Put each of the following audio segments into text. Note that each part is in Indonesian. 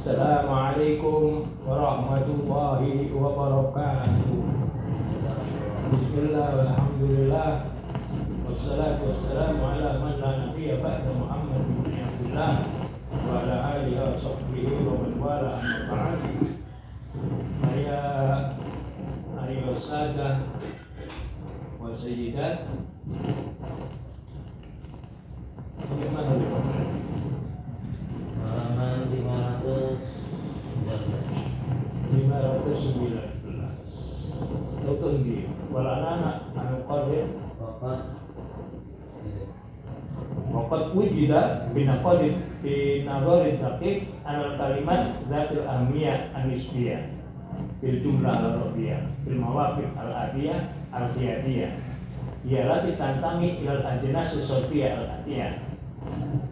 Assalamualaikum warahmatullahi wabarakatuh. Bismillah walhamdulillah wassalatu wassalamu ala man la nabiyya ba'da Muhammad bin Abdullah wa ala alihi wa sahbihi wa man wala amma ba'd. Ayuhas sadah wa sayyidat, bagaimana halaman 519. Betul dia. Walana anu qadir waqad wujida binaqadid binadharin daqiq anal kalimat dzatul ahmiyah an-nisbiyah bil jumlah al-arabiyah bil mawaqif al-adiyah al-qiyadiyah ialah ditantami ilal ajnas as-sulfiyah al-atiyah.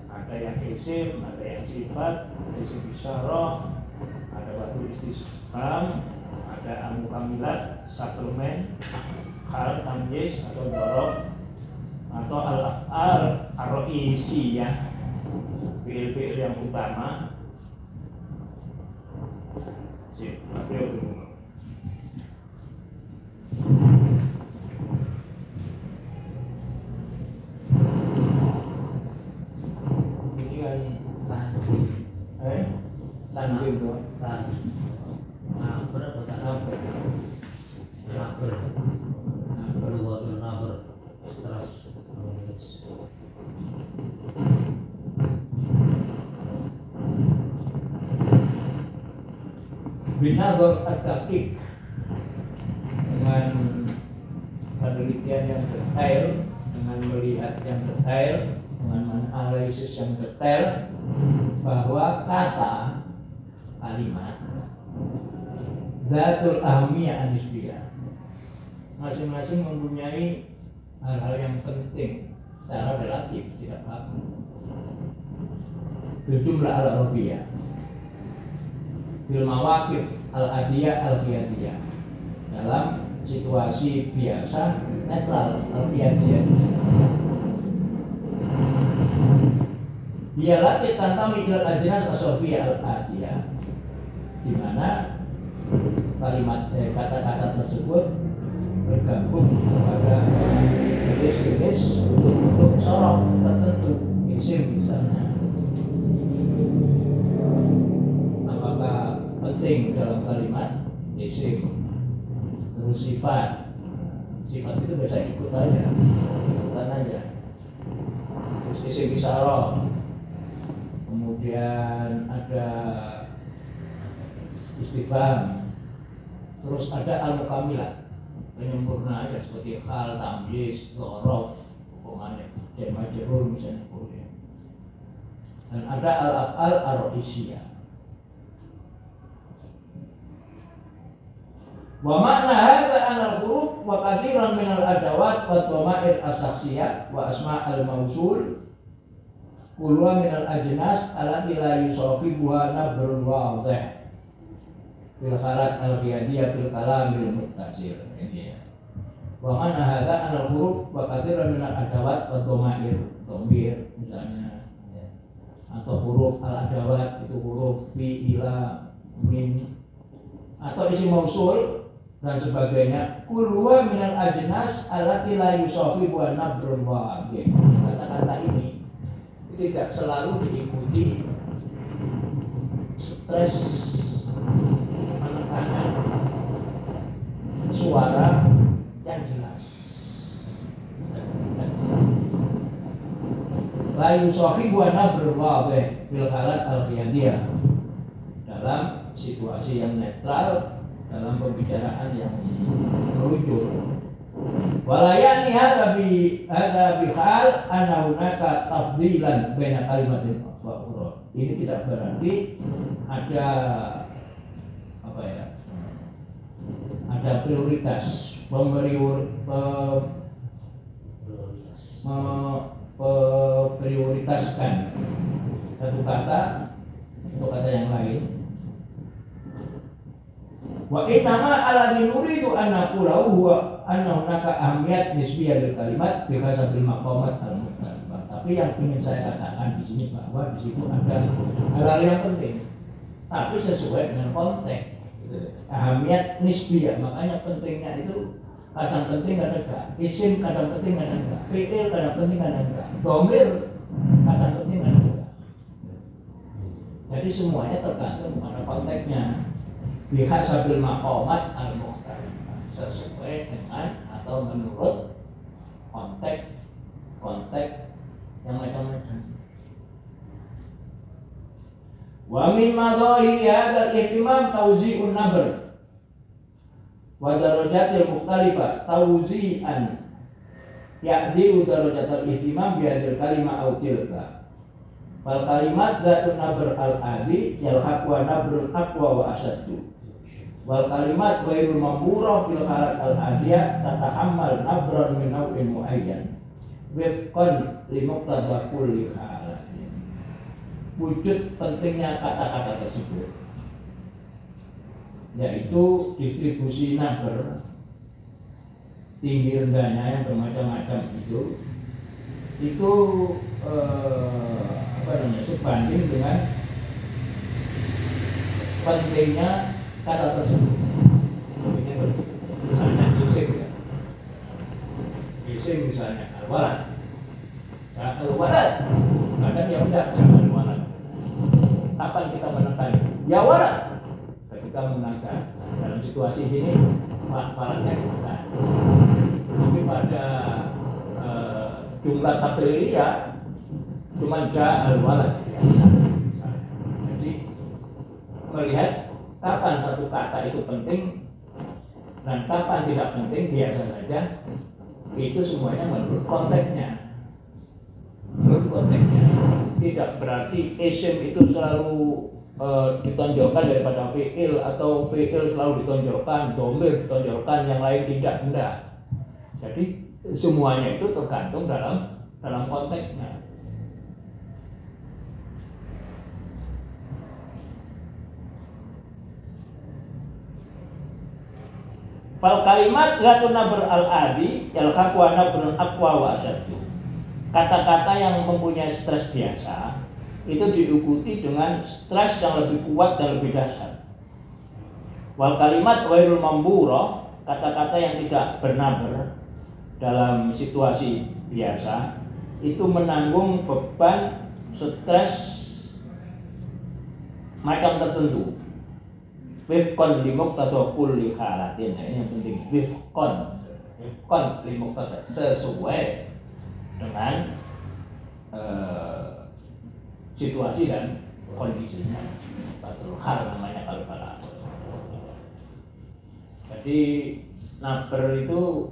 Ada yang isim, ada yang sifat, ada isim isyarah, ada batu istifham, ada al-mukamilat, suplemen, hal tamyiz atau dzaraf, atau al-af'al ar-ra'isiyah, fi'il-fi'il yang utama. Tanwin doang. Naber apa tak naber? Naber. Naber watul naber. Stres. Binadhar at-daqiq, dengan penelitian yang detail, dengan melihat yang detail, dengan menganalisis yang detail, bahwa kata kalimat dzatul ahmiyah an-nisbiyah masing-masing mempunyai hal-hal yang penting secara relatif, tidak baku. Bil jumlah al-arabiyah bil mawaqif al-adiyah al-qiyadiyah, dalam situasi biasa netral al-qiyadiyah. Ialah ditantami ilal ajnas as-sulfiyah al-adiyah, di mana kalimat kata-kata tersebut bergabung pada jenis-jenis untuk sorof tertentu, isim misalnya. Apakah penting dalam kalimat isim? Terus sifat itu bisa ikut aja, ikutan aja. Terus isim isyarah, kemudian ada istifham, terus ada al-mukamilat, penyempurna aja seperti hal, tamyiz, dzaraf, pokoknya jar majrur misalnya boleh. Dan ada al-af'al ar-ra'isiyah. Wa makna hadza anal huruf wa katsiran min al-adawat wa dhama'ir as-shakhsiyah wa asma' al-mawsul kulluha min al-ajnas allati la yusafibuha nabrun wadih fil khalat al-qiyadiyah fil kalamil muttasil. Ini ya. Wa mana hadza anal huruf wa katsiran min al-adawat wa dhama'ir, dhamir misalnya ya. Atau huruf al-adawat itu huruf fi, ila, min, atau isim mausul dan sebagainya. Kulluha min al-ajnas allati la yusafibuha nabrun wadih. Kata-kata ini tidak selalu diikuti stres, penekanan suara yang jelas. La yusahibu nabrul wadih fil halat al-qiyadiyah, dalam situasi yang netral, dalam pembicaraan yang merujuk. Walayani hadza bi hal anna hunaka tafdilan baina kalimatin wa ukhra. Ini tidak berarti ada apa ya? Ada prioritas, prioritaskan satu kata untuk kata yang lain. Wa innama alladhi nuridu an naqula huwa anna hunaka ahmiyat nisbiyah lil kalimat bi hasabil maqamat al-mukhtalifah. Tapi yang ingin saya katakan di sini bahwa di situ ada hal-hal yang penting tapi sesuai dengan konteks. Ahamiyat nisbiyah, makanya pentingnya itu kadang penting kadang enggak, isim kadang penting kadang enggak, fi'il kadang penting kadang enggak, dhamir kadang penting kadang enggak. Jadi semuanya tergantung pada konteksnya. Bihasabil maqamat al-mukhtalifah, sesuai dengan atau menurut konteks yang macam-macam. Wa min madhahiri hadzal ihtimam tawzi'un nabr wa darajatil mukhtalifah tawzi'an ya'dilu darajatul ihtimam bi hadzal kalimah aw tilka. Fal kalimat dzatun nabr al-adi yalhaq wa nabrun aqwa wa asaddu. Wal kalimat ghairul mambura fil halat al-adiyah tatahammal nabran min naw'in muayyan wifqan li muqtada kulli halat. Wujud pentingnya kata-kata tersebut yaitu distribusi nabr tinggi rendahnya yang bermacam-macam itu sebanding dengan pentingnya kata tersebut. Misalnya isim ya. Isim misalnya al-walad. Ya, al-walad. Kadang ya udah jangan walad. Kapan kita menekan ya walad? Ketika menekan dalam situasi ini waladnya ditekan. Tapi pada jumlah takliliyah cuma ja al-walad biasa. Jadi melihat kapan satu kata itu penting dan kapan tidak penting biasa saja, itu semuanya menurut konteksnya. Menurut konteksnya, tidak berarti isim itu selalu ditonjolkan daripada fi'il atau fi'il selalu ditonjolkan, dhamir ditonjolkan, yang lain tidak, enggak. Jadi semuanya itu tergantung dalam konteksnya. Fal kalimat dzatun nabr al-adi yalhaq wa nabrun aqwa wa asaddu. Kata-kata yang mempunyai stres biasa itu diikuti dengan stres yang lebih kuat dan lebih dahsyat. Wal kalimat ghairul mambura, kata-kata yang tidak bernabr dalam situasi biasa itu menanggung beban stres macam tertentu. Wifqan li muqtada kulli halatin. Ini yang penting, wifqan li muqtada, sesuai dengan situasi dan kondisinya. Batul hal namanya kalau balaghah. Jadi nabr itu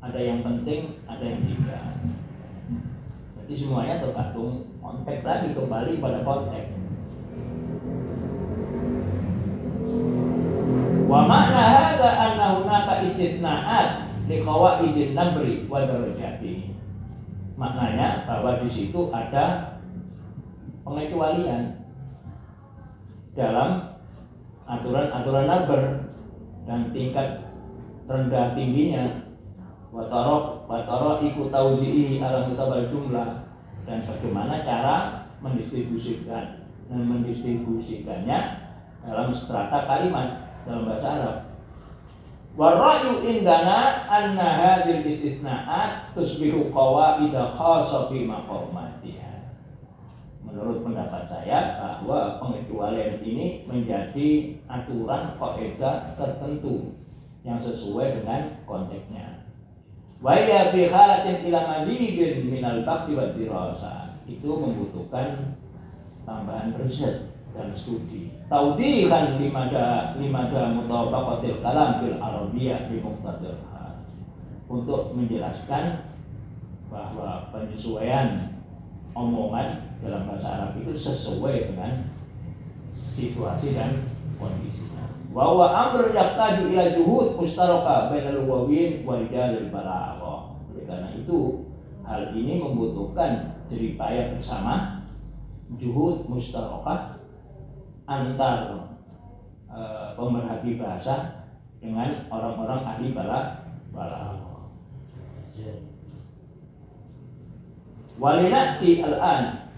ada yang penting, ada yang tidak. Jadi semuanya tergantung konteks, lagi kembali pada konteks. Wa makna hadza anna hunaka istithna'at li qawaidin nabri wa darajati. Maknanya bahwa di situ ada pengecualian dalam aturan-aturan nabr dan tingkat rendah tingginya. Wa tara iku tauzi'i ala musabal jumlah, dan bagaimana cara mendistribusikannya dalam strata kalimat dalam bahasa Arab. Warra'yu indana anna hadhil istithna'at tusbihu qawaida khassa fi maqamatiha. Menurut pendapat saya bahwa pengecualian ini menjadi aturan kaidah tertentu yang sesuai dengan konteksnya. Wa ya fi halatin ila mazidin minal bahthi wa dirasah, itu membutuhkan tambahan riset dan studi. Taudihan limada mutabaqatil kalam fil arabiyyah bi muqtadil hal, untuk menjelaskan bahwa penyesuaian omongan dalam bahasa Arab itu sesuai dengan situasi dan kondisinya. Wa huwa amr yahtaju ila juhud mustaraka bainal lughawiyyin wa rijalil balaghah. Oleh karena itu, hal ini membutuhkan jeripaya bersama, juhud mustarakah antar pemerhati bahasa dengan orang-orang ahli balaghah. Walinati al-an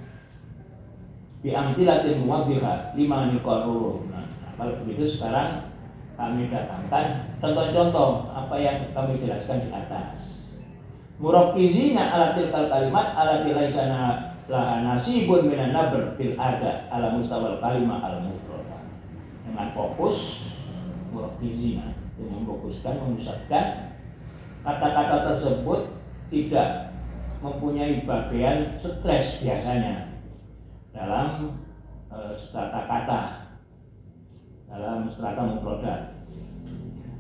bi amtilatin muwaddiha lima niqarrur. Nah, kalau begitu sekarang kami datangkan contoh-contoh apa yang kami jelaskan di atas. Murakkizina ala tilkal kalimat ala laisana laha nasibun minan nabr fil ada ala mustawal kalimah al mufradah. Dengan fokus murakkizina, itu memfokuskan, memusatkan kata-kata tersebut tidak mempunyai bagian stres biasanya dalam strata kata, dalam strata mufradat.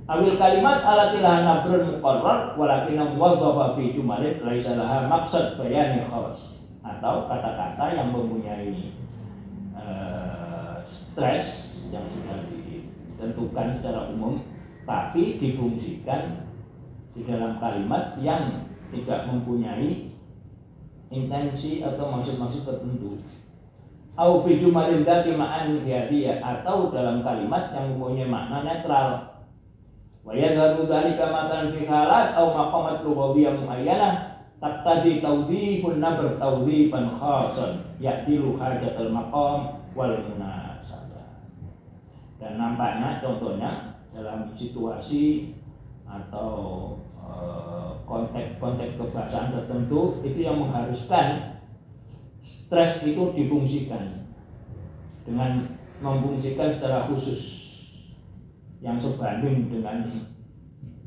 Awil kalimat alatilah nabrun muqarrar walakin muwadhafa fi jumalin laisa laha maksud bayani khawas, atau kata-kata yang mempunyai stres yang sudah ditentukan secara umum tapi difungsikan di dalam kalimat yang tidak mempunyai intensi atau maksud-maksud tertentu. Au fi jumalin dzati ma'an hiyadiyah, atau dalam kalimat yang mempunyai makna netral. Wa yadharu dzalika matan fi halat au maqamat lughawiyyah muayyanah taqtadi tawdhifun nabr tawdhifan khasan ya'dilu hajatal maqam wal munasabah. Dan nampaknya contohnya dalam situasi atau konteks kebahasaan tertentu itu yang mengharuskan stres itu difungsikan dengan memfungsikan secara khusus yang sebanding dengan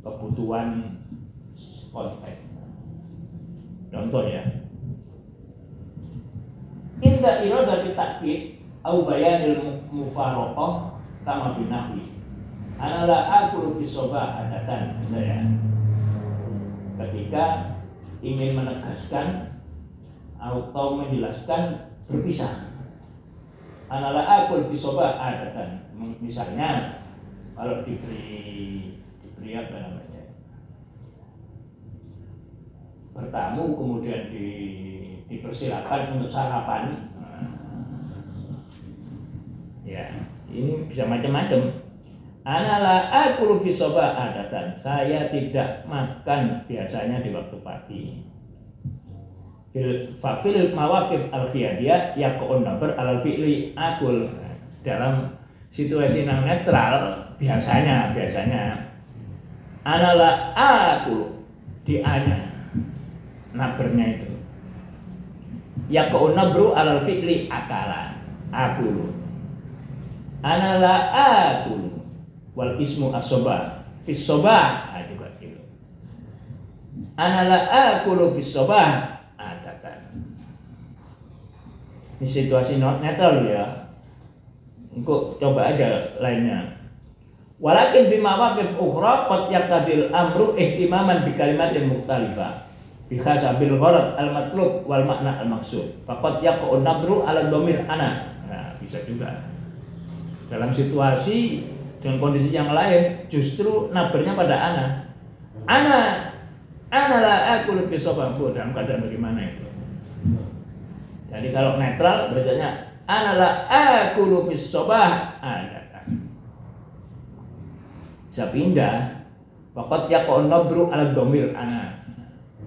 kebutuhan konteks. Contoh ya, inda iradati takkid au bayanil mufaraqah kama fi nahwi ana la aqulu fi sabah adatan, ya. Ketika ingin menegaskan atau menjelaskan berpisah, ana la aqulu fi sabah adatan, misalnya kalau diberi apa namanya, bertamu kemudian dipersilakan untuk sarapan, ya ini bisa macam-macam. Anala akulu fi sabah adatan, saya tidak makan biasanya di waktu pagi. Fil mawaqif al-khiyadiyah yaqul nabr al-fi'li akul, dalam situasi yang netral biasanya anala aku di anya nabernya itu yaqul nabru alal fi'li akala aku anala aku wal ismu as-sabah fis sabah juga gitu. Anala aku fis sabah adatan. Ini situasi netral ya. Engkau coba aja lainnya. Walakin fi mawaqif ukhra qad yaqtadil amru ihtimaman bi kalimatin mukhtalifah bi hasabil gharad al matlub wal makna al maksud. Faqad yaqa'un nabru ala dhamir ana. Nah, bisa juga. Dalam situasi dengan kondisi yang lain justru nabernya pada ana. Ana la aqulu fi sabah, dalam keadaan bagaimana itu. Jadi kalau netral biasanya ana la aqulu fi sabah ada. Bisa pindah. Waqad yaqa'un nabru ala dhamir ana.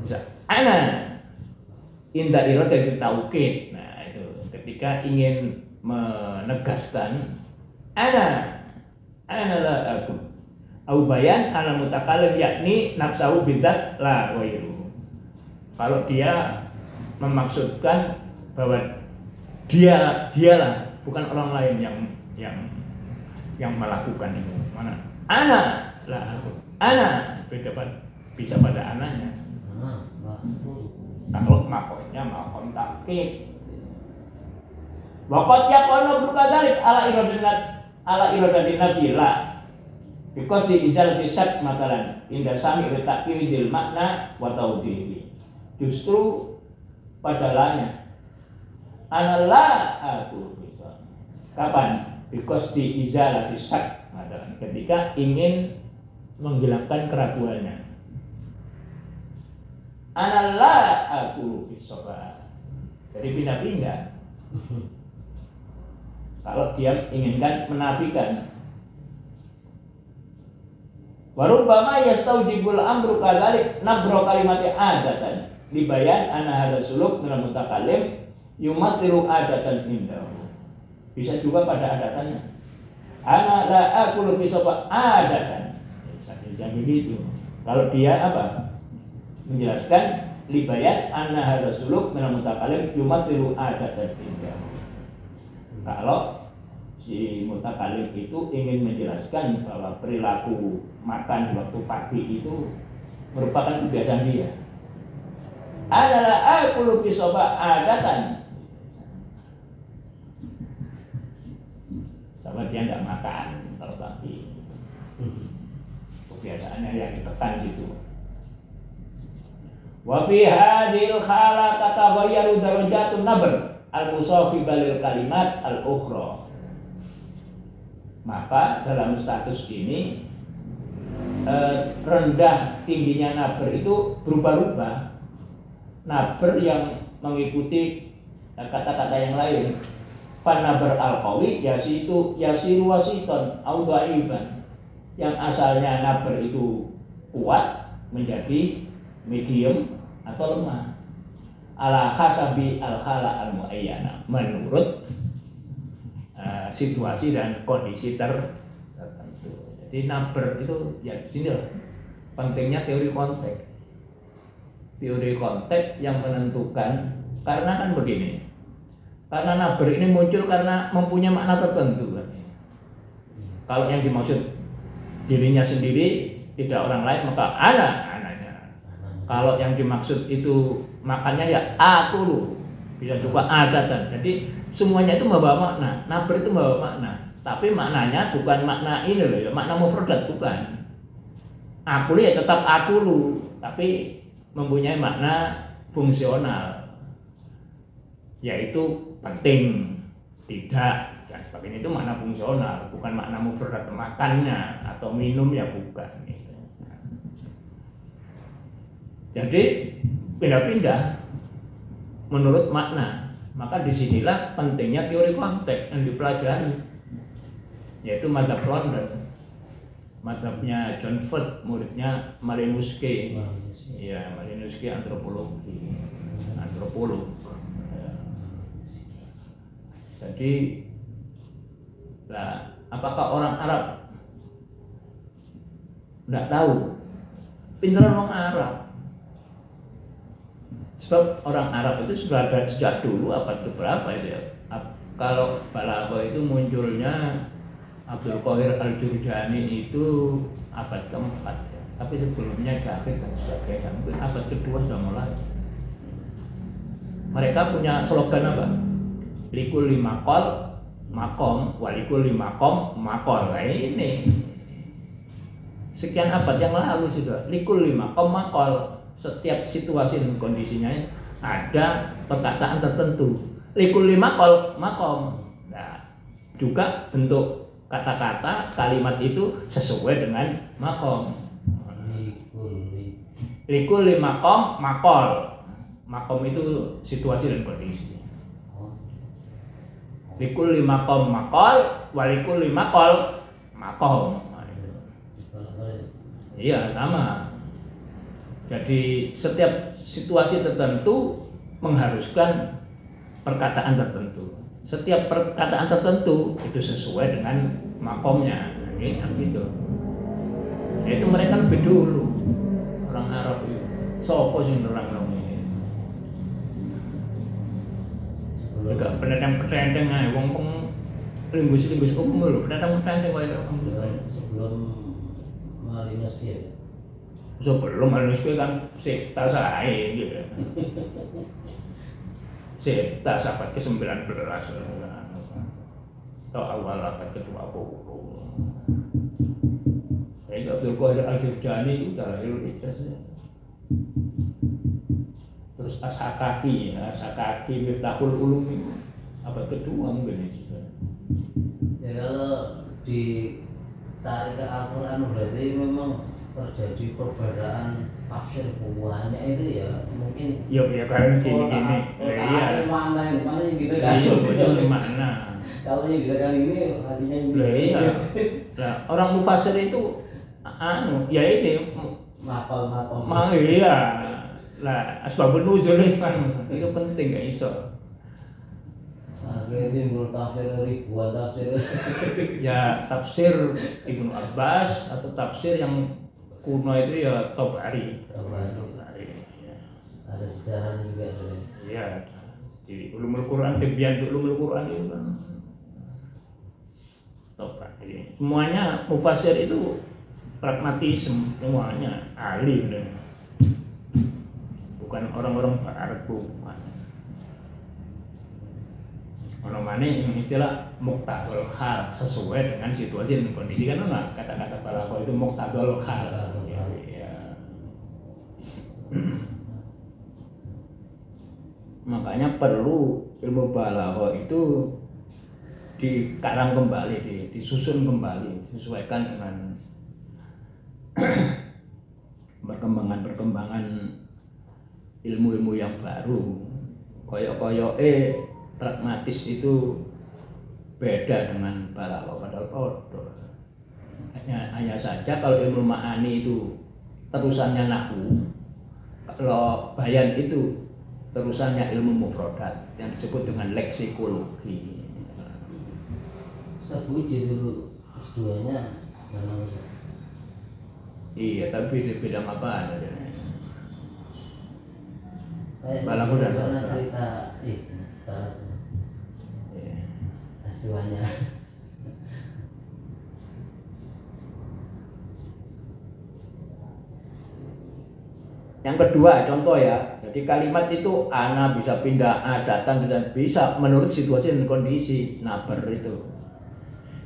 Bisa ana inda iradati taukid. Nah, itu ketika ingin menegaskan ana la aku. Au bayan ala mutakallim yakni nafsahu bidzat la ghairu. Kalau dia memaksudkan bahwa dialah, bukan orang lain yang melakukan itu. Mana? Ana lah aku. Ana beda bisa pada ananya. Kalau makomnya makom takkid. Waqad yaqulu bukadzalik ala iradatin nafila. Because di izal bisat makalan indah sami wa takkidil makna wa tawdihi. Justru padalanya ana la aku bisa. Kapan? Because di izal bisat, ketika ingin menghilangkan keraguannya. Ana la aku bisa. Jadi pindah-pindah. Kalau dia inginkan menafikan. Warubbama yastaujibul amru kadzalik nabra kalimati adatan libayan anna hadza suluk min mutakallim yumathilu adatan indahu. Bisa juga pada adatannya. Ana la akulu fi sofa adatan. Jangan begitu. Kalau dia apa? Menjelaskan libayat anna hadza suluk min al-mutakalim yumathilu adatan tindak. Kalau si mutakalim itu ingin menjelaskan bahwa perilaku makan di waktu pagi itu merupakan kebiasaan dia. Ana la akulu fi sofa adatan. Sama dia tidak makan kalau pagi. Kebiasaannya yang ditekan gitu. Wa fi hadhil khala tataghayyaru darajatun nabr al-musafi balil kalimat al-ukhra. Maka dalam status ini rendah tingginya naber itu berubah-ubah. Naber yang mengikuti kata-kata yang lain. Fanaber al-qawi yasiru wasiton au dhaiban. Yang asalnya naber itu kuat menjadi medium atau lemah. Ala hasabi al-khala al-muayyana, menurut situasi dan kondisi tertentu. Jadi naber itu ya sini lah pentingnya teori konteks. Teori konteks yang menentukan, karena kan begini. Karena naber ini muncul karena mempunyai makna tertentu kan. Kalau yang dimaksud dirinya sendiri, tidak orang lain, maka anaknya. Kalau yang dimaksud itu makannya ya akulu, bisa juga adatan. Jadi semuanya itu membawa makna. Naber itu membawa makna, tapi maknanya bukan makna ini loh, ya, makna mufradat bukan. Akulu ya tetap akulu, tapi mempunyai makna fungsional, yaitu penting, tidak, dan sebagainya. Itu makna fungsional, bukan makna mufradat makannya atau minum ya bukan gitu. Jadi pindah-pindah menurut makna. Maka disinilah pentingnya teori konteks yang dipelajari, yaitu mazhab London, mazhabnya John Ford, muridnya Malinowski. Ya, Malinowski antropolog. Jadi, lah, apakah orang Arab tidak tahu? Pinteran orang Arab. Sebab orang Arab itu sudah ada sejak dulu abad keberapa itu ya. Kalau Balaghah itu munculnya Abdul Qahir Al-Jurjani itu abad keempat ya. Tapi sebelumnya Jahid dan sebagainya, mungkin abad kedua sudah mulai. Mereka punya slogan apa? Likul limakol makom, walikul limakom makol. Nah ini sekian abad yang lalu sudah. Likul limakom makol. Setiap situasi dan kondisinya ada perkataan tertentu. Likul limakol makom. Nah, juga bentuk kata-kata kalimat itu sesuai dengan makom. Likul limakom makol. Makom itu situasi dan kondisi. Likul limakom makol, walikul limakol makom. Iya, sama. Jadi setiap situasi tertentu mengharuskan perkataan tertentu. Setiap perkataan tertentu itu sesuai dengan makomnya. Gitu. Itu mereka lebih dulu orang Arab itu. Sopo sing nerangno ini. Enggak penendang-penendang ae wong lingus-lingus umum lho, penendang-penendang kaya sebelum Malinowski ya. Sebelum Malinowski kan sekta sae gitu. Sekta abad ke-19 atau awal abad ke-20. Saya Abdul Qahir Al-Jurjani itu Darul Ijazah. Terus As-Sakaki, Miftahul Ulum itu abad kedua mungkin juga. Ya kalau ditarik ke Al-Quran berarti memang terjadi perbedaan tafsir banyak itu ya, mungkin ya kan gini iya mana yang gitu kan, iya betul mana kalau yang gerakan ini artinya iya nah, orang mufasir itu ya ini makal iya lah asbabun nuzul itu penting gak iso Akhirnya timbul tafsir ribuan tafsir. Ya tafsir Ibnu Abbas atau tafsir yang kuno itu ya Tabari. Ya. Ada sejarahnya juga ada. Iya, di Ulumul Quran, Tibyan Ulumul Quran itu kan Tabari. Semuanya mufasir itu pragmatisme, semuanya alim dan bukan orang-orang barat, bukan. Ono mana yang istilah muqtadul hal, sesuai dengan situasi dan kondisi, kan ono kata-kata balaghah itu muqtadul hal. Ya. Makanya perlu ilmu balaghah itu dikarang kembali, disusun kembali, disesuaikan dengan perkembangan ilmu-ilmu yang baru. Koyok pragmatis itu beda dengan balaghah, padahal podo. Hanya saja kalau ilmu ma'ani itu terusannya nahwu, kalau bayan itu terusannya ilmu mufradat yang disebut dengan leksikologi. Sepuji dulu S2-nya memang. Iya, tapi beda apa ada. Balaghah dan cerita itu S2-nya. Yang kedua, contoh ya. Jadi kalimat itu ana bisa pindah, datang bisa menurut situasi dan kondisi, naber itu.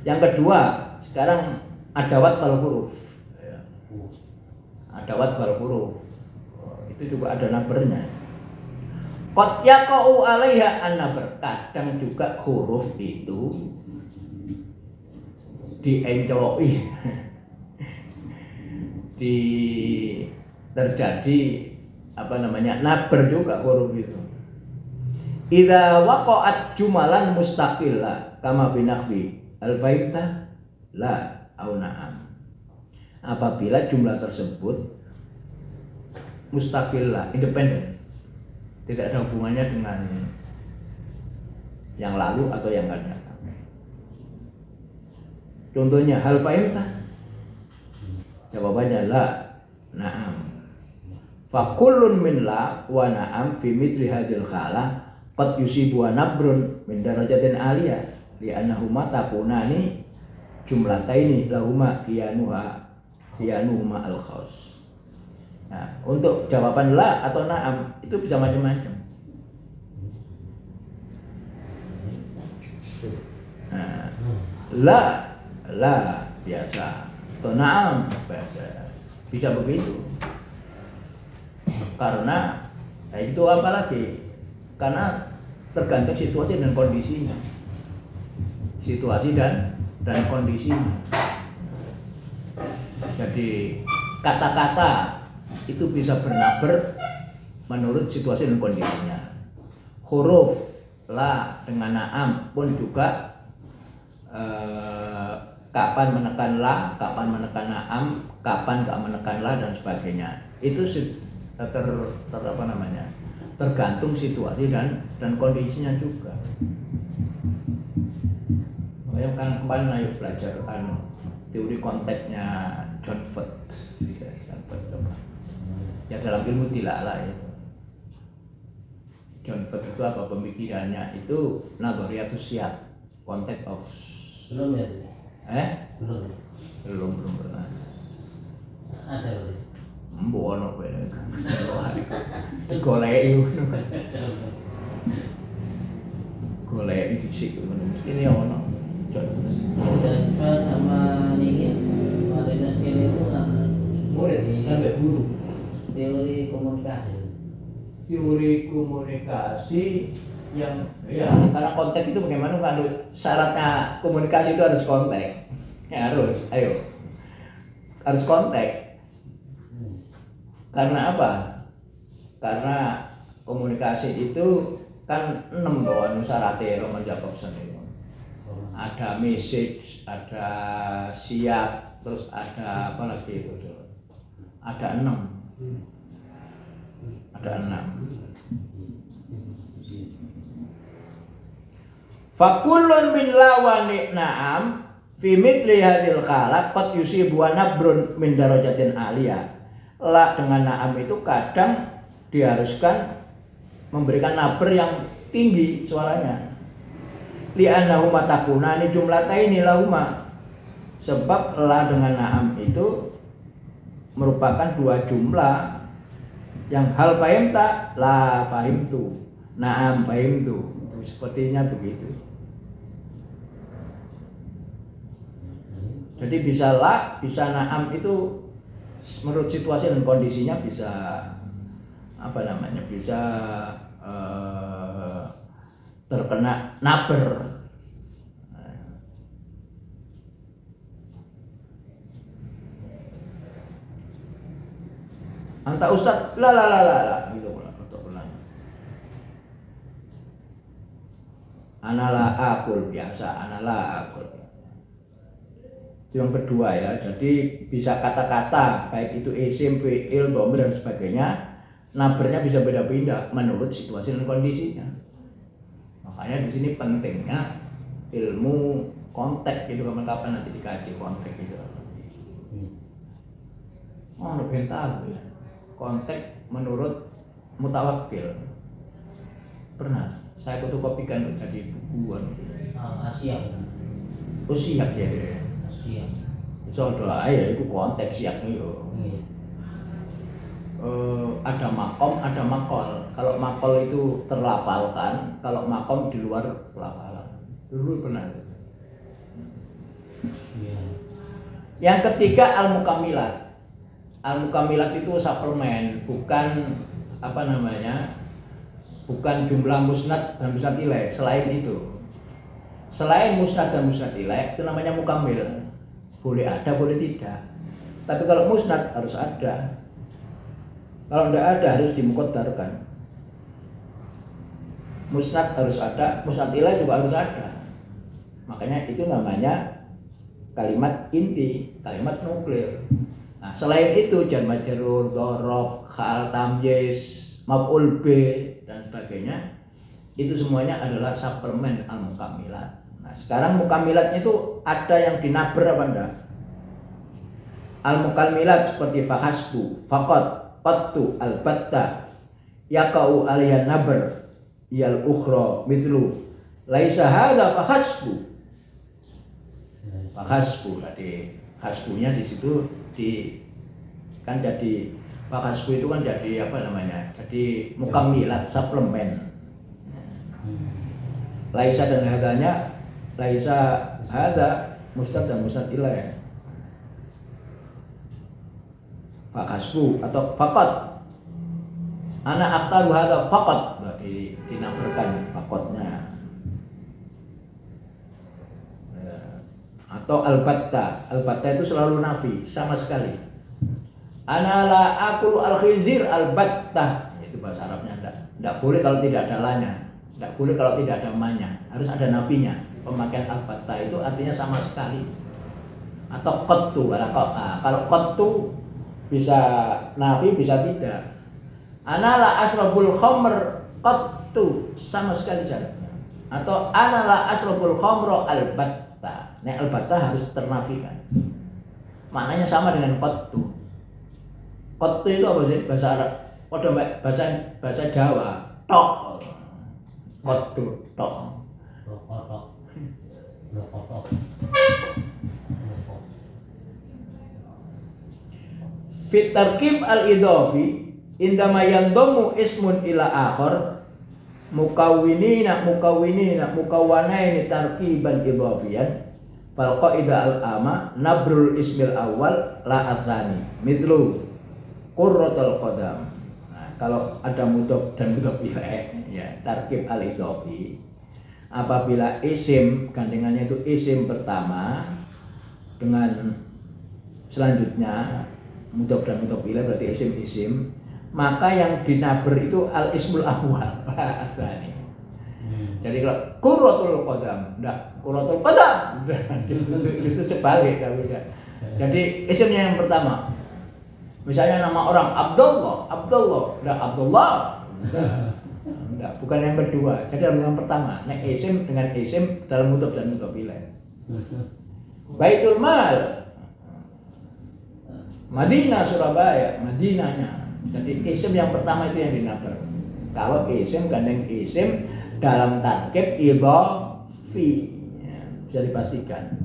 Yang kedua, sekarang adawat wal huruf. Adawat wal huruf. Itu juga ada nabernya. Qad yaqa'u 'alaiha an-nabr. Kadang juga huruf itu diencloki. Terjadi naber juga huruf itu. Idza waqa'at jumalan mustaqillah kama binahwi al-faita la au na'am. Apabila jumlah tersebut mustaqillah, independen, tidak ada hubungannya dengan yang lalu atau yang akan datang. Contohnya hal fahimta, jawabannya la, na'am. Fakullun min la wa na'am fi mithli hadhil khalah qad yusibu nabrun min darajatin aliyah li annahuma takunani jumlataini lahuma kiyanuhuma al khaus. Nah, untuk jawaban la atau na'am itu bisa macam-macam. Nah, la biasa atau na'am bisa begitu. Karena itu apalagi? Karena tergantung situasi dan kondisinya. Situasi dan kondisinya. Jadi kata-kata itu bisa bernaber menurut situasi dan kondisinya. Huruf la dengan na'am pun juga kapan menekan la, kapan menekan na'am, kapan gak menekan la dan sebagainya. Itu tergantung situasi dan kondisinya juga. Makanya kan kemarin ayo belajar teori konteksnya John Ford. Ya dalam ilmu tilala itu. John Ford itu apa pemikirannya itu nadhariyatus siyaq, context of. Belum ya? Belum pernah. Ada berarti. Mbok ono kowe. Goleki ngono. Goleki dhisik ngono. Ini ono. Jadwal sama ini Martinez ini itu murid sampai guru. Teori komunikasi. Teori komunikasi yang karena konteks itu bagaimana kalau syaratnya komunikasi itu harus konteks. Ya harus konteks. Karena apa? Karena komunikasi itu kan 6 toh syaratnya Roman Jacobson itu. Ada message, ada siap, terus ada apa lagi itu? Ada 6. Fakullun min lawani na'am fi mithli hadhil khalaq qad yusibu nabrun min darajatin aliyah. La dengan na'am itu kadang diharuskan memberikan nabr yang tinggi suaranya. Li'annahu matakunani jumlataini lahuma. Sebab la dengan na'am itu merupakan dua jumlah yang hal fahimta la fahimtu, na'am fahimtu. Sepertinya begitu. Jadi bisa la, bisa na'am itu menurut situasi dan kondisinya bisa apa namanya, bisa terkena naber. Anta ustad la gitu untuk ulang. Anala akul biasa, anala akul. Yang kedua ya, jadi bisa kata-kata baik itu isim, fi'il, dhamir dan sebagainya, nabernya bisa beda-beda menurut situasi dan kondisinya. Makanya di sini pentingnya ilmu konteks gitu, kapan nanti dikaji konteks gitu. Oh, lebih tahu ya. Konteks menurut Mutawakkil. Pernah saya fotokopikan jadi bukuan. Siap. Oh siap ya dia. Siap. Soalnya ya itu konteks siapnya yo. Ada makom, ada makol. Kalau makol itu terlafalkan, kalau makom di luar pelafalan. Dulu pernah. Siap. Yang ketiga al-mukamilat. Al-mukamilat itu suplemen, bukan apa namanya? Bukan jumlah musnad dan musnad ilaih. Selain itu, selain musnad dan musnad ilaih itu namanya mukamil. Boleh ada, boleh tidak. Tapi kalau musnad harus ada. Kalau tidak ada harus dimukaddarkan. Musnad harus ada, musnad ilaih juga harus ada. Makanya itu namanya kalimat inti, kalimat nuklir. Nah, selain itu jar majrur, dzaraf, hal tamyiz, maf'ul bih dan sebagainya, itu semuanya adalah suplemen al-mukamilat. Nah, sekarang mukamilatnya itu ada yang dinaber apa enggak? Al-mukamilat seperti fahasbu, faqat, qattu, al-batta, yaqa'u alaihan nabr, yal ukhra mithlu laisa hadza fahasbu. Fahasbu tadi, hasbunya di situ kan jadi fakasbu itu kan jadi apa namanya, jadi mukamilat, suplemen. Laisa dan hadanya, laisa hada mustad dan mustad ilaih. Fakasbu atau fakat ana aktaru hada fakat, berarti dinaberkan fakotnya. Atau albatta, albatta itu selalu nafi, sama sekali. Ana la akulu al-khinzir albatta, itu bahasa Arabnya enggak boleh kalau tidak ada lanya, enggak boleh kalau tidak ada manya, harus ada nafinya. Pemakaian albatta itu artinya sama sekali. Atau qattu, kalau qattu bisa nafi bisa tidak. Ana la asrabul khamr qattu, sama sekali syaratnya. Atau ana la asrabul khamra albatta. Nah, al-battah harus ternafikan. Maknanya sama dengan qattu. Qattu itu apa sih bahasa Arab? Pada bahasa Jawa, tok. Qattu, tok. Fit tarkib al-idhafi indama yandamu ismun ila akhar mukawwinina mukawwanaini tarkiban idhafiyan fal qaidah al-ama nabrul ismil awal la atsani mithlu qurratul qadam. Nah, kalau ada mudhof dan mudhof ilaih ya tarkib al-idhafi, apabila isim gandengannya itu isim pertama dengan selanjutnya mudhof dan mudhof ilaih berarti isim-isim, maka yang dinaber itu al-ismul awal atsani. Jadi kalau qurratul qadam, enggak qurratul qadam, itu sebalik kalau enggak. Jadi isimnya yang pertama. Misalnya nama orang Abdullah, enggak Abdullah. Enggak. Enggak, bukan yang kedua. Jadi yang pertama, nek isim dengan isim dalam mudhof dan mudhof ilaih. Baitul Mal, Madinah Surabaya, Madinahnya. Jadi isim yang pertama itu yang dinabar. Kalau isim gandeng isim dalam tarkib idhofi, ya, bisa dipastikan.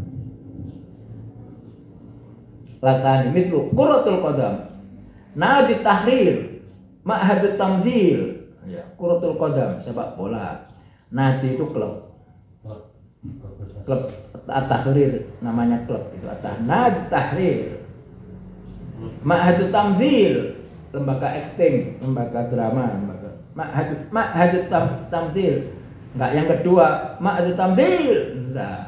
Lasani mitlu Qurratul Qadam, Nadi Tahrir, Ma'hadut Tamzil. Ya, Qurratul Qadam sepak bola. Nadi itu klub. Klub At-Tahrir namanya klub itu Nadi Tahrir. Ma'hadut Tamzil, lembaga acting, lembaga drama, lembaga Ma'hadut Tamzil. Enggak yang kedua, Ma'hadut Tamzil. Nah.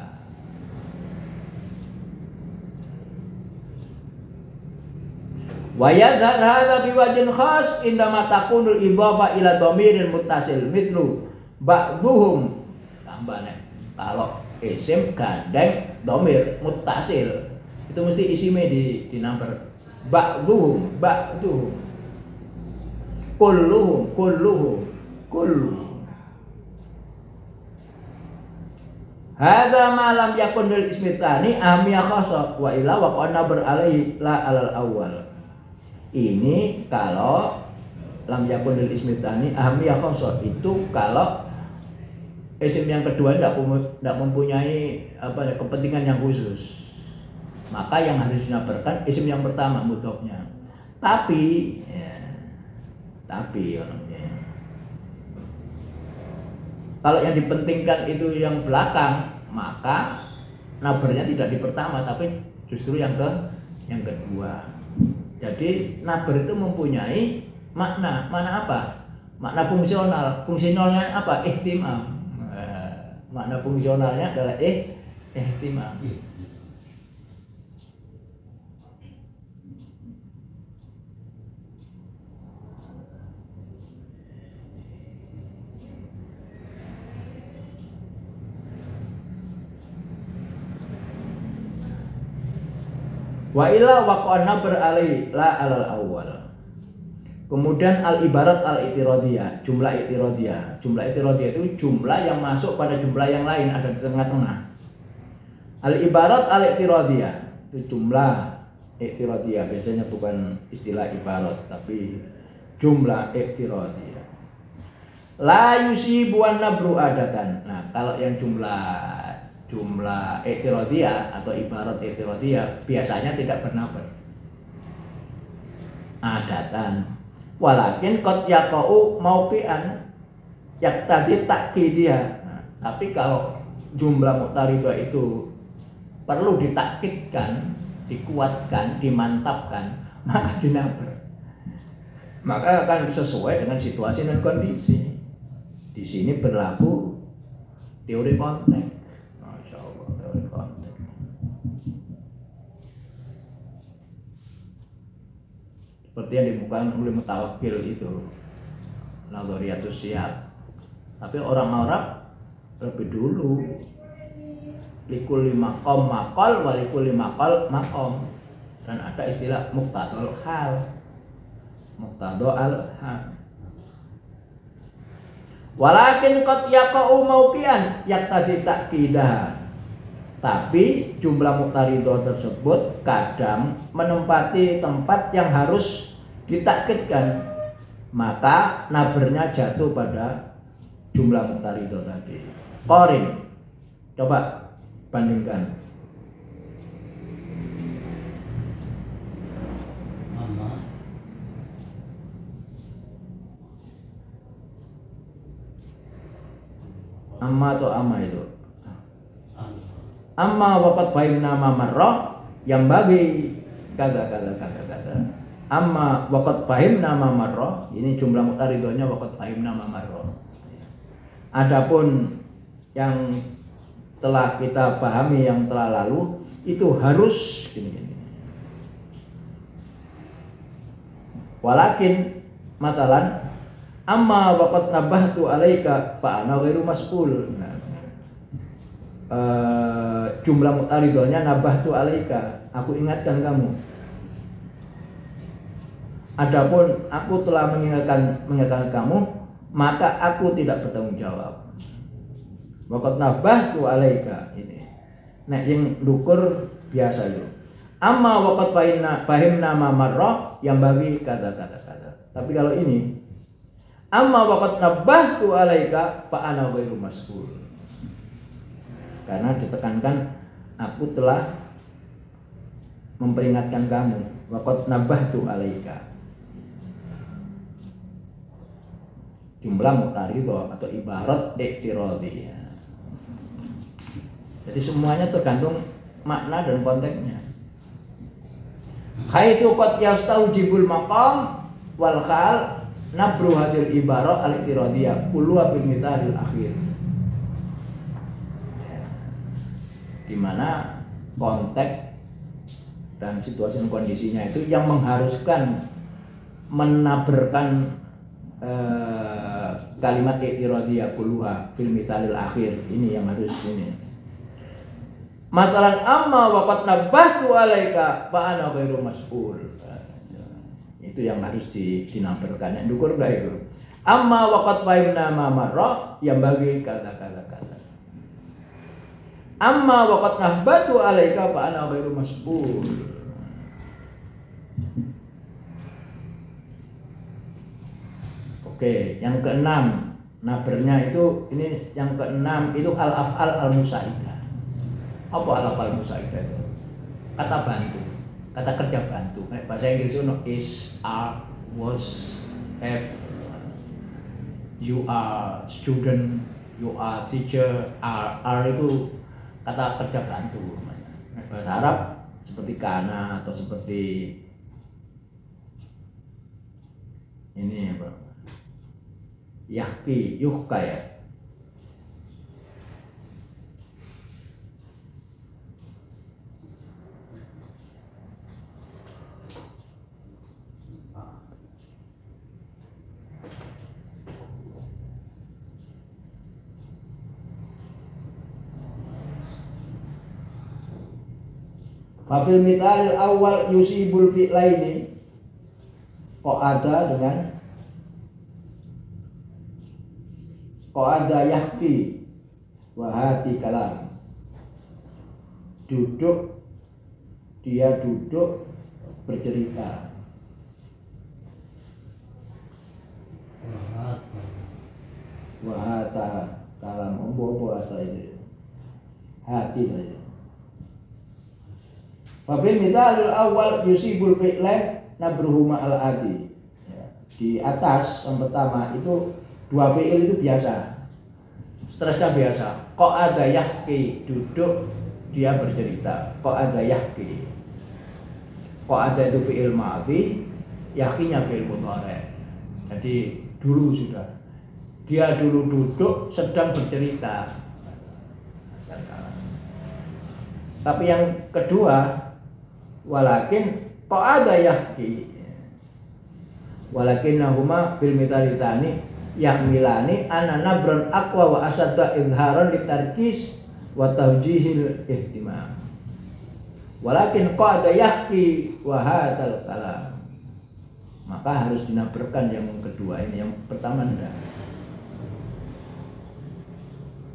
Wa yadhar hadza biwajhin khas indama takunul idhafa ila dhamirin muttasil mithlu ba'dhum tambahnya kalau isim gandeng dhamir muttasil itu mesti isime di number ba'dhum kulluhum hadza ma lam yakun lil ismi tsani ahmiyah khassa wa ila wa qanna beralaihi la alal awwal. Ini kalau lam yakun lil ismi tsani ahmiyah khassa itu kalau isim yang kedua tidak mempunyai kepentingan yang khusus, maka yang harus dinabarkan isim yang pertama mudhofnya. Tapi kalau yang dipentingkan itu yang belakang, maka nabarnya tidak di pertama tapi justru yang kedua. Jadi nabar itu mempunyai makna apa? Makna fungsional. Fungsionalnya apa? Ihtimam. Makna fungsionalnya adalah ihtimam. Wa ila waqa'na beralih la alal awal. Kemudian al ibarat al itiradiyah, jumlah itiradiyah. Jumlah itiradiyah itu jumlah yang masuk pada jumlah yang lain, ada di tengah-tengah. Al ibarat al itiradiyah itu jumlah itiradiyah, biasanya bukan istilah ibarat tapi jumlah itiradiyah. La yusibu an nabru adatan. Nah, kalau yang jumlah i'tiradiyah atau ibarat i'tiradiyah biasanya tidak bernabar adatan, walakin qad yaqa'u mauqi'an yaqtadi ta'kidiyah. Nah, tapi kalau jumlah muqtaridah itu perlu ditakkidkan, dikuatkan, dimantapkan, maka dinabar, maka akan sesuai dengan situasi dan kondisi. Di sini berlaku teori konteks. Seperti yang dibukakan oleh Mutawakkil itu Nadhariyatus Siyaq. Tapi orang Arab lebih dulu likulli maqam maqal wa likulli maqal maqam, dan ada istilah muqtadal hal. Walakin qad yaqa'u mauqian yaqtadi ta'kidah. Tapi jumlah muqtaridah tersebut kadang menempati tempat yang harus ditakkidkan, maka nabernya jatuh pada jumlah muqtaridah tadi. Qarin, coba bandingkan. Amma atau amma itu? Amma waqad fahimna ma marrah yang bagi kata. Amma waqad fahimna ma marrah, ini jumlah muqtaridahnya waqad fahimna ma marrah. Adapun yang telah kita pahami yang telah lalu itu harus gini. Walakin masalan amma waqad nabahtu alaika fa ana ghairu mas'ul. Jumlah muqtaridahnya nabahtu alaika, aku ingatkan kamu. Adapun aku telah mengingatkan kamu, maka aku tidak bertanggung jawab. Waqad nabahtu alaika ini. Nek yang dukur biasa itu. Amma waqad fahimna ma marra yang bagi kata. Tapi kalau ini amma waqad nabahtu alaika fa ana ghairu mas'ul. Karena ditekankan aku telah memperingatkan kamu. Waqad nabahtu alaika. Jumlah muqtaridhah atau ibarat iktiradiyah. Jadi semuanya tergantung makna dan konteksnya. Haitsu qad yastaujibul maqam wal khal nabru hadil ibarah al-iktiradiyah kulluha fil mithalil akhir. Di mana konteks dan situasi dan kondisinya itu yang mengharuskan menaberkan kalimat iktiradiyah kulluha fil mithalil akhir. Ini yang harus ini. Matalan amma waqad nabahtu alaika fa ana ghairu mas'ul. Itu yang harus dinampilkan. Yang dukur enggak itu. Amma waqad fahimna ma marra yang bagi kata. Amma waqad nabahtu alaika fa ana ghairu mas'ul. Oke, yang keenam nabernya itu ini yang keenam itu al-af'al al-musaidah. Apa al-af'al musaidah itu? Kata bantu, kata kerja bantu. Bahasa Inggris itu is, are, was, have. You are student, you are teacher, are itu kata kerja bantu. Bahasa Arab seperti kana atau seperti ini apa? Yahki, yuhka ya. Fafil mithalil awal yusibul fi'laini. Kok ada dengan qa'ada yahki wa hati kalam. Duduk, dia duduk bercerita. Wa hata kalam ombo atau itu hati saja. Fafil mithalil awal yusibul fi'lain nabruhuma al-adi. Di atas yang pertama itu dua fi'il itu biasa, stresnya biasa. Kok ada yahki, duduk dia bercerita. Kok ada yahki, kok ada itu fi'il madhi, yahkinya fi'il mudhari'. Jadi dulu sudah, dia dulu duduk sedang bercerita. Tapi yang kedua walakin kok ada yahki, walakinnahuma fil mithalitsani yahmilani anna nabran aqwa wa asadda izharan litarkis wa tawjihil ihtimam. Walakin qada yahki wa hadzal kalam. Maka harus dinaberkan yang kedua ini, yang pertama enggak.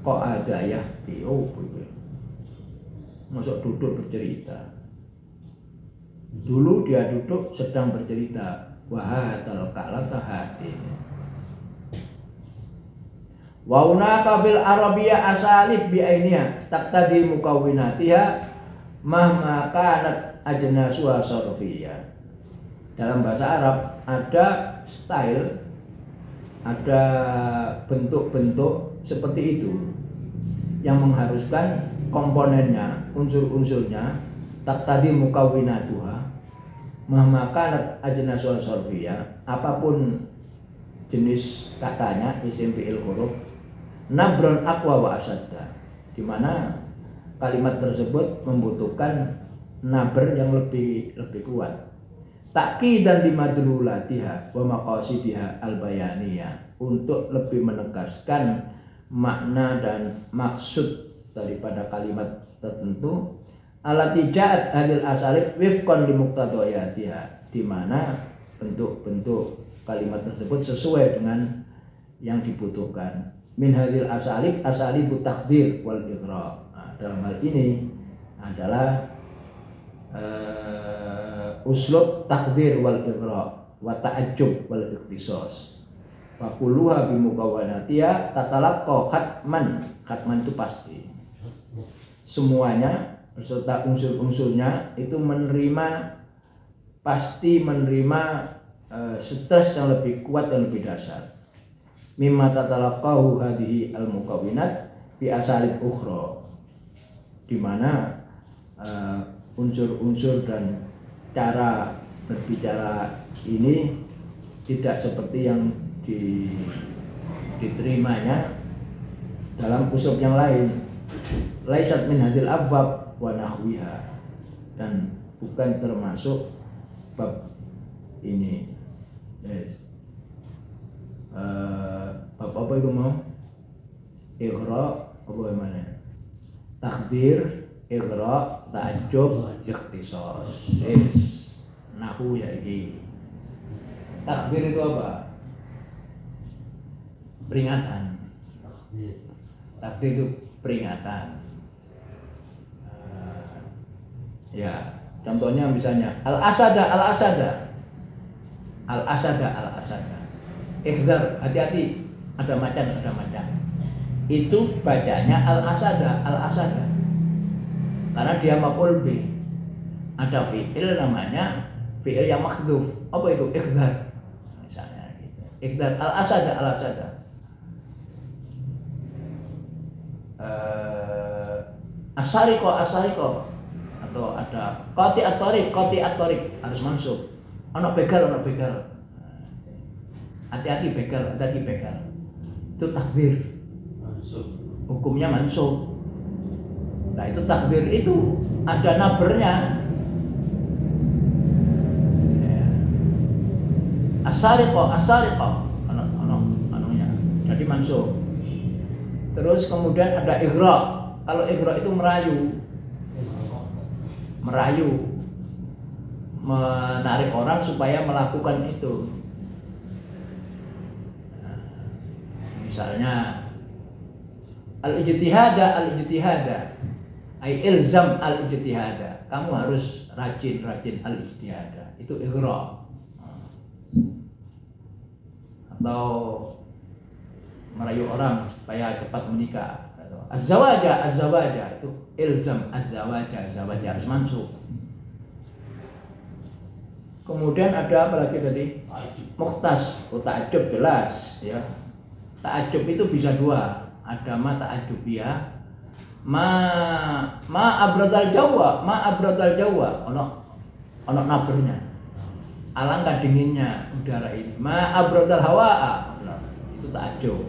Kok ada yahki, oh begitu. Masuk duduk bercerita. Dulu dia duduk sedang bercerita. Wa hadzal kalam tahati. Wa hunaka fil arabiyyah asalib bi ainiha taqtadi mukawwinatiha mahma kanat ajnasuha sarfiyyah. Dalam bahasa Arab ada style, ada bentuk-bentuk seperti itu yang mengharuskan komponennya, unsur-unsurnya taqtadi mukawwinatuha mahma kanat ajnasuha sarfiyyah, apapun jenis katanya isim fi'il huruf nabron aqwa wa asadda, di mana kalimat tersebut membutuhkan naber yang lebih kuat. Ta'kidan limadlulatiha wa maqasidiha al-bayaniyah, untuk lebih menegaskan makna dan maksud daripada kalimat tertentu. Allati ja'at hadil asalib wifqan limuqtadayatiha, di mana bentuk-bentuk kalimat tersebut sesuai dengan yang dibutuhkan. Min hadil asalib takdir wal ighra. Nah, dalam hal ini adalah uslub takdir wal ighra wa ta'ajjub wal ikhtisas. Wa kulluha bi mukawwanatiha tatalaqqa khatman itu pasti. Semuanya beserta unsur-unsurnya itu pasti menerima stres yang lebih kuat dan lebih dasar. Mimma tatalaqahu hadhihi al-mukawwinat bi asalib ukhra, di mana unsur-unsur dan cara berbicara ini tidak seperti yang diterimanya dalam uslub yang lain. Laisat min hadil abwab wa nahwiha, dan bukan termasuk bab ini. Yes. Bab apa itu mau? Ighra apa gimana? Takdir, ighra, ta'ajjub, ikhtisas. Yes. Nahwu ya ini. Takdir itu apa? Peringatan. Takdir itu peringatan. Ya, contohnya misalnya al-asada. Ihdar, hati-hati, ada macan. Itu bacanya al-asada. Karena dia maf'ul bih. Ada fi'il namanya fi'il yang makhdhuf. Apa itu? Ihdar. Misalnya gitu. Ihdar al-asada. As-sariqah atau ada qati at-tariq harus mansub. Anak begal. Hati-hati begal. Itu takdir. Hukumnya mansub. Nah, itu takdir itu ada nabernya. As-sariqah anunya. Jadi mansub. Terus kemudian ada ighra. Kalau ighra itu merayu, menarik orang supaya melakukan itu. Misalnya al-ijtihada ay ilzam al-ijtihada. Kamu harus rajin al-ijtihada. Itu ighra. Atau merayu orang supaya cepat menikah. Az-zawaja itu ilzam az-zawaja harus mansub. Kemudian ada apa lagi tadi? Mukhtas, ta'ajjub jelas ya. Ta'ajjub itu bisa dua, ada ma ta'ajjubiyah, ma abradal jawa, ono nabernya. Alangkah dinginnya udara ini. Ma abradal hawa'a, itu ta'ajjub.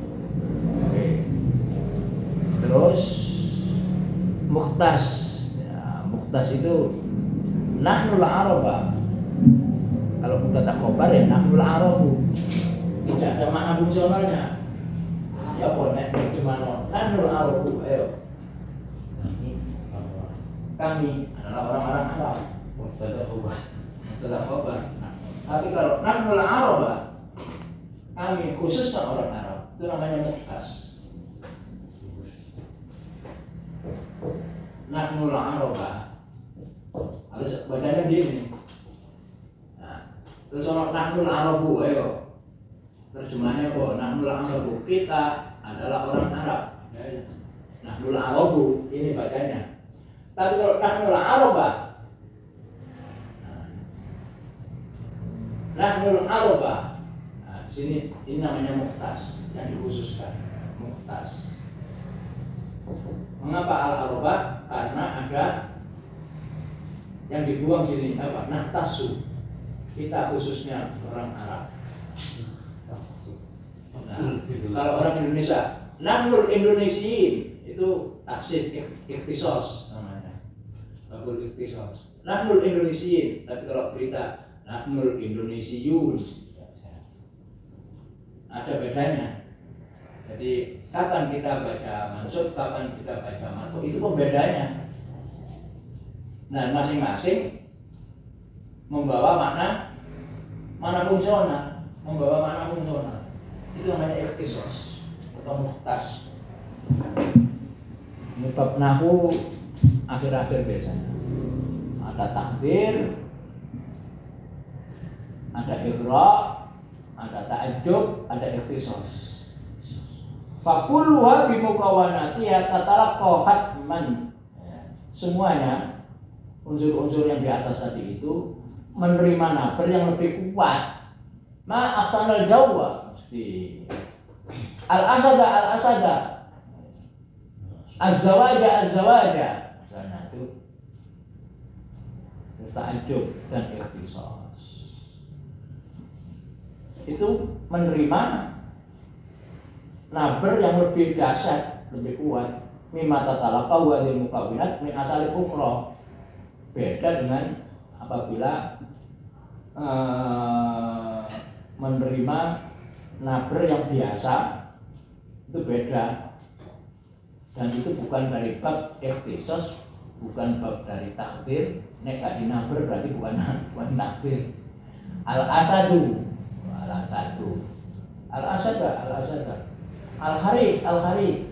Oke. Terus mukhtas, ya, mukhtas itu nahnul araba. Kalau kita tak khobar ya nahnul arabu, tidak ada makna fungsionalnya. Ya boleh gimana? Nahnul arabu, ayo. Kami adalah orang-orang Arab. Tidak khobar. Tapi kalau nahnul araba, kami khususnya orang Arab, itu namanya mukhtas. Nahnul araba harus bacanya gini. Nah, terus ono nahnul arabu, ayo terjemahnya apa? Nahnul arabu, kita adalah orang Arab. Nahnul arabu ini bacanya. Tapi kalau nahnul araba, nahnul araba, nah, di sini ini namanya mukhtas, yang dikhususkan mukhtas. Mengapa al-araba? Karena ada yang dibuang sini apa? Nahtasu. Kita khususnya orang Arab. Nah, kalau orang Indonesia, nahnul Indonesiin, itu taksir ikhtisas namanya. Babul ikhtisas. Nahnul Indonesiin, tapi kalau berita nahnul Indonesiun, ada bedanya. Jadi kapan kita baca mansub, kapan kita baca marfu, itu pembedanya. Nah, masing-masing membawa makna fungsional, Itu namanya ikhtisos atau mukhtas. Ini bab nahwu akhir-akhir biasanya. Ada takdir, ada iqra, ada ta'ajjub, ada ikhtisos. Fakulluha bimukawanatiha tatalaqqa hatman. Semuanya unsur-unsur yang di atas tadi itu menerima nabar yang lebih kuat. Ma aksanal jawa mesti al-asada az-zawaja misalnya itu ta'ajjub dan ikhtisos. Itu menerima nabar yang lebih dahsyat, lebih kuat. Mimma tatalaqqa wa lil mukawwinat min asal ukhra. Beda dengan apabila menerima nabar yang biasa, itu beda. Dan itu bukan dari bab ikhtisos, bukan bab dari takdir. Nek gak dinabar berarti bukan takdir. Al-asada, al-kharib.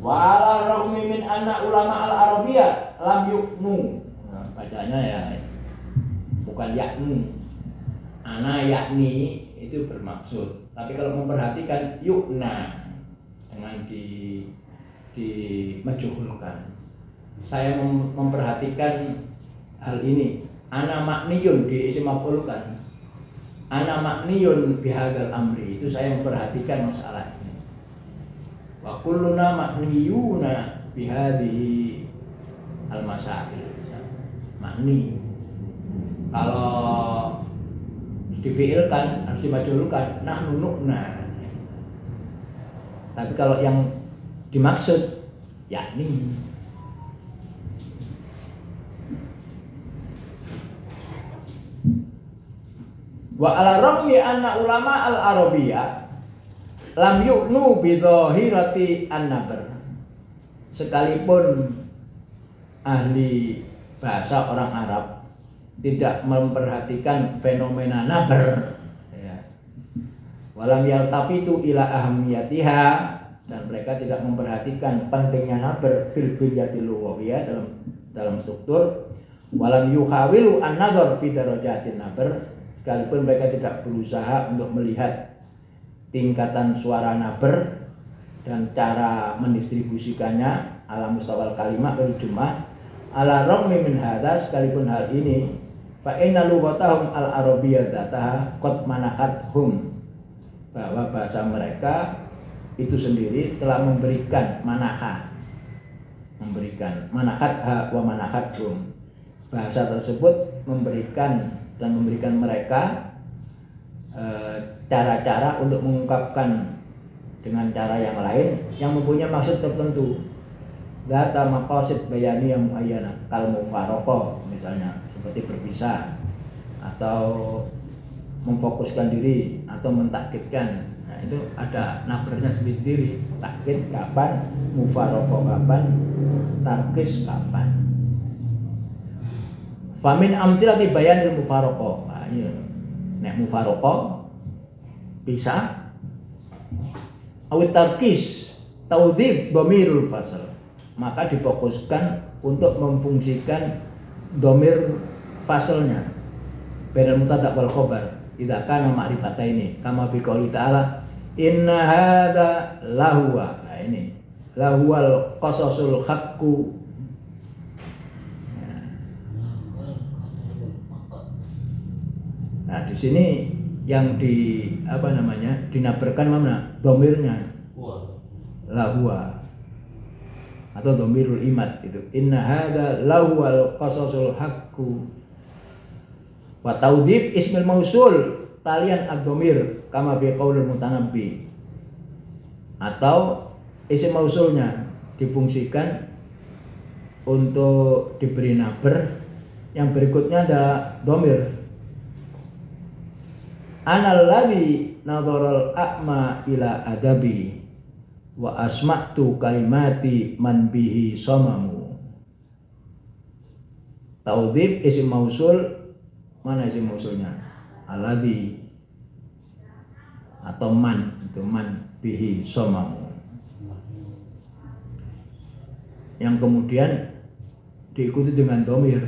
Wa ala ragmi min anna ulama al-arabiyah lam yuknu. Nah, bacanya ya bukan yakni. Ana yakni itu bermaksud. Tapi kalau memperhatikan yukna dengan majhulkan. Saya memperhatikan hal ini. Ana makniyun di isim maf'ul kan. Ana makniyun bihadzal amri. Itu saya memperhatikan masalah ini. Wa kulluna makniyuna bihadhihi al-masail. Makni. Kalau difi'ilkan harus dimajhulkan nahnu nu'na. Tapi kalau yang dimaksud yakni. Wa ala ragmi anna ulama al-arabiyah lam yu'nu bi dhahirati an-nabr. Sekalipun ahli bahasa orang Arab tidak memperhatikan fenomena nabr, ya. Walam yaltafitu ila ahamiyatiha, dan mereka tidak memperhatikan pentingnya nabr fil binyatil lughawiyah dalam struktur. Walam yuhawilu an-nazar fi darajatin nabr, sekalipun mereka tidak berusaha untuk melihat tingkatan suara nabr dan cara mendistribusikannya ala mustawal kalimat wal jumlah. Ala ragmi min hadza, sekalipun hal ini fa inna lughatahum al-arabiyyah dzataha qad manahathum, bahwa bahasa mereka itu sendiri telah memberikan manahat, manahatha wa manahathum. Bahasa tersebut memberikan mereka cara-cara untuk mengungkapkan dengan cara yang lain yang mempunyai maksud tertentu. Data maqasid bayaniyah muayyana kal mufaraqah, misalnya seperti berpisah atau memfokuskan diri atau mentakkidkan. Nah, itu ada nabrnya sendiri-sendiri. Takkid kapan, mufaraqah kapan, tarkis kapan. Famin amthilati bayanil mufaraqah. Nah, iya. Nek mufaraqah pisah, awit tarkis taudhif dhamirul fasl, maka difokuskan untuk memfungsikan dhamir faslnya bainal mubtada' wal khabar idza kana ma'rifataini kama fi qouli ta'ala inna hadza lahuwa. Nah, ini lahuwal qasasul haqqu. Nah, di sini yang dinabarkan mana? Dhamirnya. Lahuwa atau dhamirul imad itu. Inna hadza lahuwal qasasul haqqu. Wa taudhif ismil mausul talian ad-dhamir kama fi qaulil mutanabbi. Atau isim mausulnya difungsikan untuk diberi naber. Yang berikutnya adalah domir. Analladzi nadharal a'ma ila adabi wa asma'tu kalimati man bihi somamu. Taudhif isim mausul, mana isim mausulnya? Alladzi atau man, itu man bihi somamu. Yang kemudian diikuti dengan domir.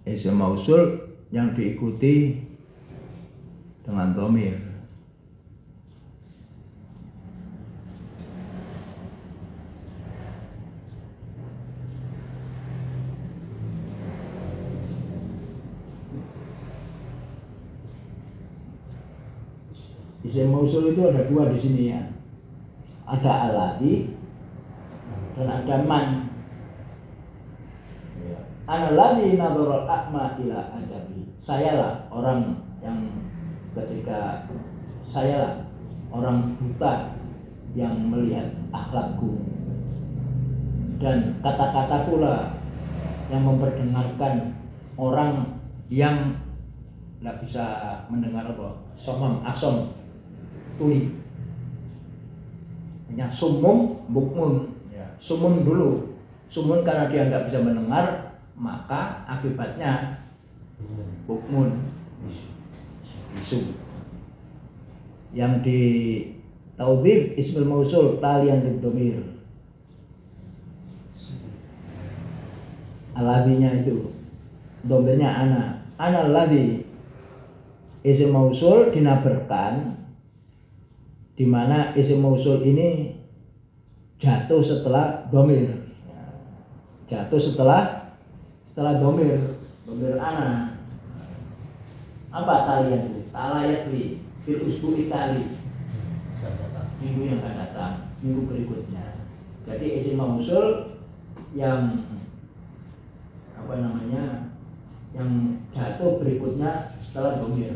Isim mausul yang diikuti dengan domir. Isim mausul itu ada dua di sini ya. Ada alladzi dan ada man. Analladzi nadharal a'ma ila adabi. Sayalah orang yang ketika sayalah orang buta yang melihat akhlakku, dan kata-kata pula yang memperdengarkan orang yang tidak bisa mendengar apa, somam, asom, tuli. Hanya sumum, bukmun. Ya, sumun dulu. Sumun karena dia nggak bisa mendengar, maka akibatnya bukmun, bisu. Yang di taudhif ismul mausul talian liddomir. Aladinya itu domirnya ana alladzi. Isim mausul dinaberkan di mana isim mausul ini jatuh setelah domir. Jatuh setelah domir ana. Apa talian itu? Talayatli fil usbu'i tali. Minggu yang akan datang, minggu berikutnya. Jadi isim mausul yang yang jatuh berikutnya setelah domir.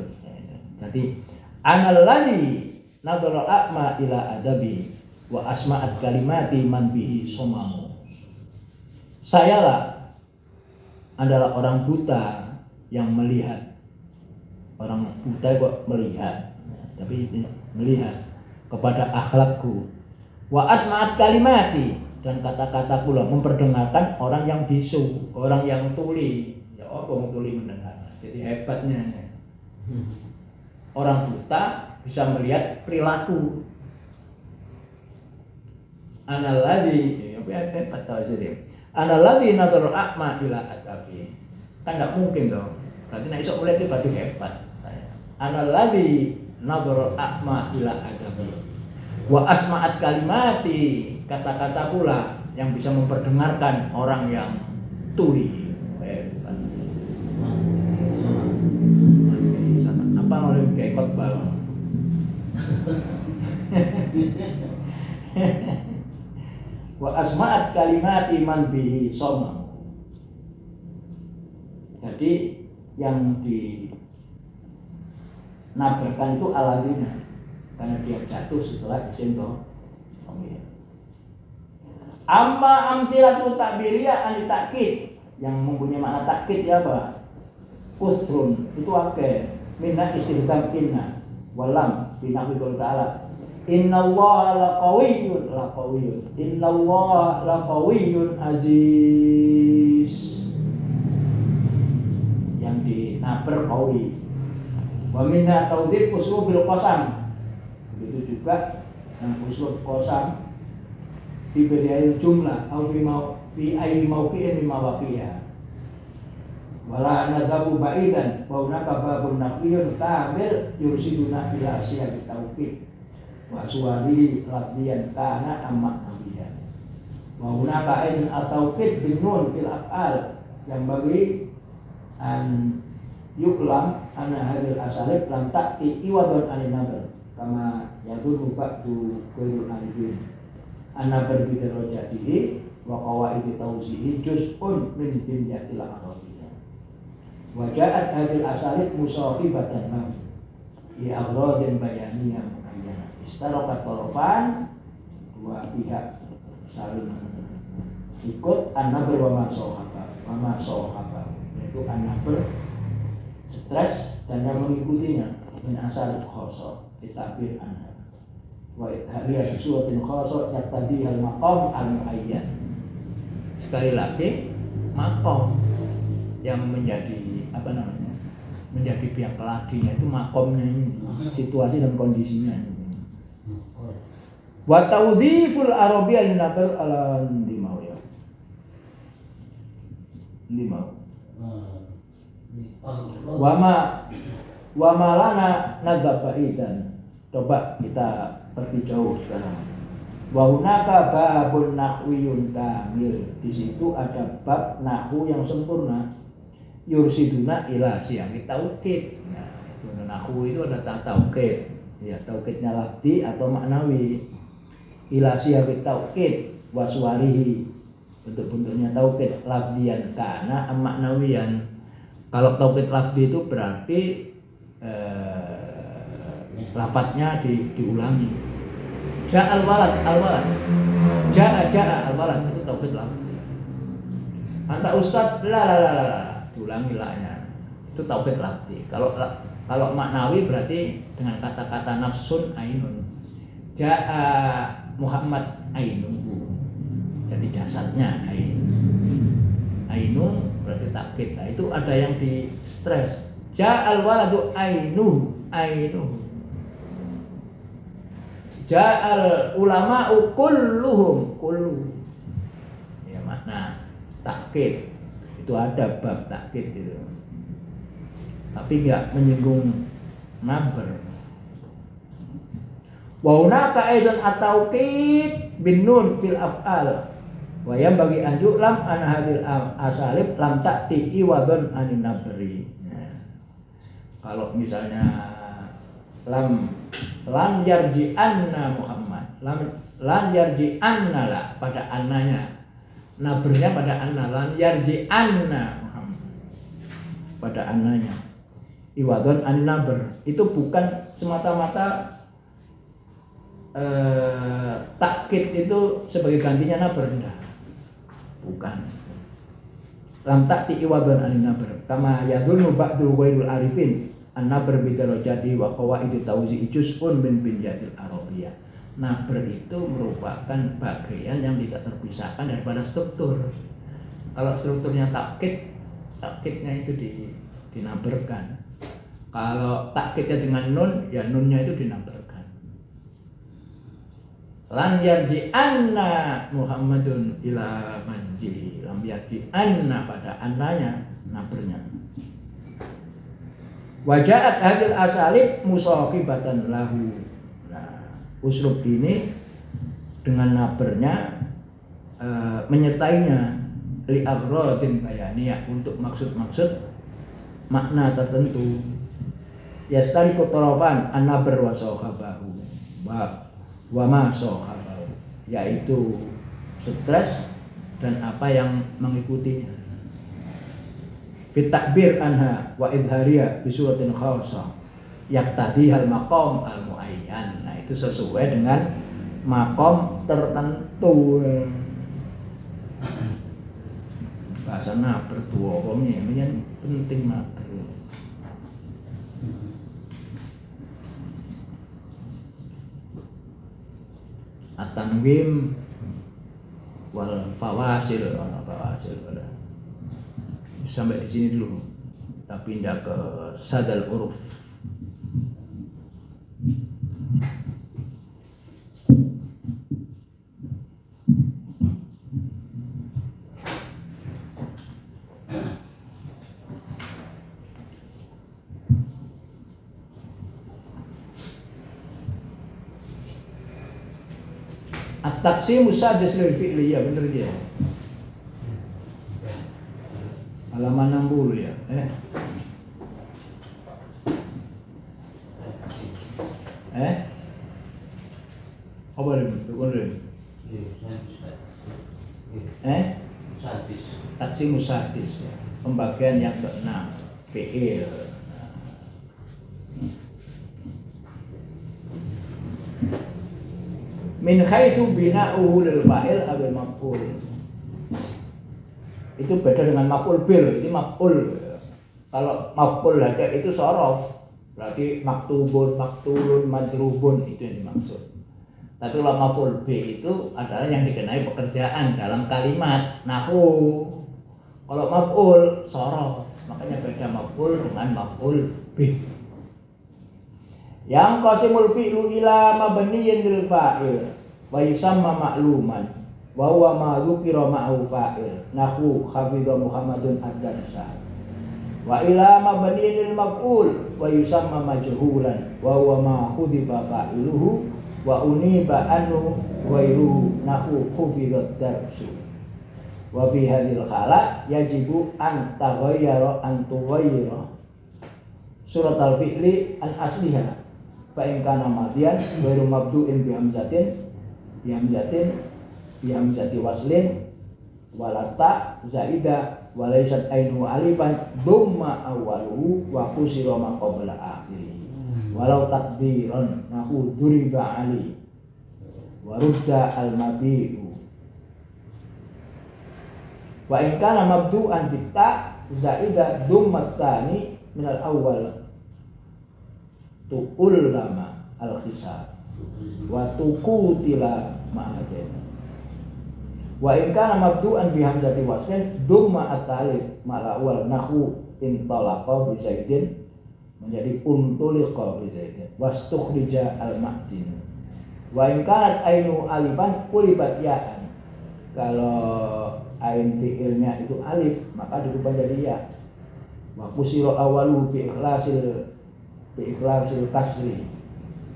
Jadi analladzi nadhara a'ma ila adabi wa asma'at kalimati man bihi somamu. Sayalah adalah orang buta yang melihat. Orang buta kok melihat, tapi melihat kepada akhlakku. Wa asma'at kalimati, dan kata-kata pula memperdengarkan orang yang bisu, orang yang tuli. Ya orang tuli mendengar. Jadi hebatnya orang buta bisa melihat perilaku. Analladzi, hebat tahu sih. Analladzi nadhara a'ma ila adabi. Kan enggak mungkin dong. Berarti nek iso mulai itu berarti hebat saya. Analladzi nadhara a'ma ila adabi. Wa asma'at kalimati, kata-kata pula yang bisa memperdengarkan orang yang tuli. Hebat. Apa oleh kayak khotbah. Wa asma'at kalimati man bihi somam. Jadi yang dinabarkan itu aladina, karena dia jatuh setelah isim domir. Amma amthilatu takbiriyah an takkid, yang mempunyai makna takkid ya apa? Usrun itu akeh. Minna istihdam inna walam binahu ta'ala. Innallaha laqawiyyun innallaha laqawiyyun aziz. Yang dinaber qawi. Wa minna taudhib uslubil qasam. Begitu juga yang uslub qasam fi bidayil jumlah atau fi ayyi mawqi'in min mawaqi'iha. Wala nadhabu ba'idan wa hunaka babun nafiyun kamil yursiduna ila siyaqit tauhid wa suwari lafziyan kana amma nabiyan wa hunaka ain at-tauhid bin nun fil af'al yang bagi an yuklam anna hadil asalib lam ta'ti iwadun anin nadar kama yadunu ba'du ghairul arifin anna berbeda rojatihi wa qawaidi tauzihi juz'un min binyatil arabiyah. Waja'at hadil asalib musafibatan lahu li agradin bayaniyah muayyanah. Istarokat torofan, dua pihak saling ikut an-nabr wa masohaba, yaitu an-nabr stres dan yang mengikutinya min asal khoso ditabir anha wa idhariya bisuatin khoso yaktadi hal maqam al-muayyan. Sekali lagi maqam yang menjadi menjadi pihak pelakinya itu makomnya ini, situasi dan kondisinya. Wa tawdhiful arabiyya lin-nabr ala ndimau ya. Ndimau. Wa ma lana nadzabaidan. Coba kita pergi jauh sekarang. Wa hunaka babun nahwiyun kamil. Di situ ada bab nahwu yang sempurna. Yursiduna ila siyaqi taukid. Nah, itu nahwu itu ada taukid. Ya, taukidnya lafzi atau maknawi. Ila siyaqi taukid wa suwarihi. Bentuk-bentuknya taukid lafzian kana maknawiyan. Kalau taukid lafzi itu berarti lafadznya diulangi. Ja'al walad al-walad. Ja'a al-walad itu taukid lafzi. Anta ustaz la. Ulangi lahnya, itu taukid lafzi. Kalau maknawi berarti dengan kata-kata nafsun ainun. Ja'a Muhammad ainun, jadi jasadnya ainun berarti taukid. Nah, itu ada yang di stres. Ja'al waladu ainun. Ja'al ulama'u kulluhum. Ya makna taukid. Itu ada bab takkid itu, tapi nggak menyinggung nabr. Wa hunaka aidan at-tauqid bin nun fil af'al wa yang bagi anjuk lam an hadil asalib lam ta'ti iwadun anin nabri. Kalau misalnya lam yarji anna Muhammad, lam yarji anna lah pada annanya, nabernya pada anna, lan yarji anna Muhammad pada annanya, iwadon an naber itu bukan semata-mata takkid itu sebagai gantinya naber, bukan. Lam takti iwadon an naber kama yadhunnu ba'du ghairul arifin an naber bidarajati wa qawaid tawzi juz'un min binjatil arabiyah. Nabr itu merupakan bagian yang tidak terpisahkan daripada struktur. Kalau strukturnya takkidnya itu dinaberkan. Kalau takkidnya dengan nun, ya nunnya itu dinaberkan. Lan yarji anna Muhammadun ila manzili. Lam yarji anna pada annanya nabernya. Waja'at hadil asalib musafibatan lahu. Uslub ini dengan nabernya menyertainya li agradin bayaniyah untuk maksud-maksud makna tertentu. Yastariqu tarafan an-nabr wa sahabahu wa ma sahabahu, yaitu stres dan apa yang mengikutinya. Fit takbir anha wa idhariya bi suratin khassah yaktadi hal maqam al muayyan. Nah, itu sesuai dengan makom tertentu. Bahasa nabr tuwa wongnya yang penting nabr. At-tanwim wal fawasil, sampai di sini dulu. Kita pindah ke sadal uruf. At-taqsim musadis lil fi'li, ya bener dia. Halaman 60 ya. Apa ini? Taksim musadis ya. Pembagian yang ke-6. fi'il. Min haitsu bina'uhu lil fa'il aw maf'ul. Itu beda dengan maf'ul bil, itu maf'ul. Kalau maf'ul hada itu sorof, berarti maktubun, maktulun, madrubun, itu yang dimaksud. Tapi kalau maf'ul bi itu adalah yang dikenai pekerjaan dalam kalimat nahu. Kalau maf'ul sorof, makanya beda maf'ul dengan maf'ul bi. Yang qasimul fi'lu ila mabniyin lil fa'il wa yusamma ma'luman wa huwa ma dzukira ma'hu fa'il nahu hafidha Muhammadun ad-darsa wa ila mabniyin lil maf'ul wa yusamma majhulan wa huwa ma khudifa fa'iluhu wa uniba anhu ghairuhu nahu hufidha ad-darsu wa fi hadhil khala yajibu an taghayyara an tughayyira surat al-fi'li an asliha fa in kana madian ghairu mabdu'in bi hamzati waslin walata zaida walaysat ainu alifan dhamma awwaluhu wa kusira ma qabla akhirih walau takdiran nahu duriba ali wa rudda al mabi'u wa in kana mabdu'an bi ta zaida dhamma tsani min al awwal tu'ul lama al-khisab wa tuqutila ma'ajen wa in kana mabdu'an bi hamzati waslin dumma at-thalith ma'al awal nahu in talaqa bi zaidin menjadi untuliqa bi zaidin wastukhrija al-ma'din wa in kanat ainu alifan qulibat ya'an. Kalau ain fi'ilnya itu alif maka dirubah jadi ya. Wa kusira awalu bi ikhlasil kasri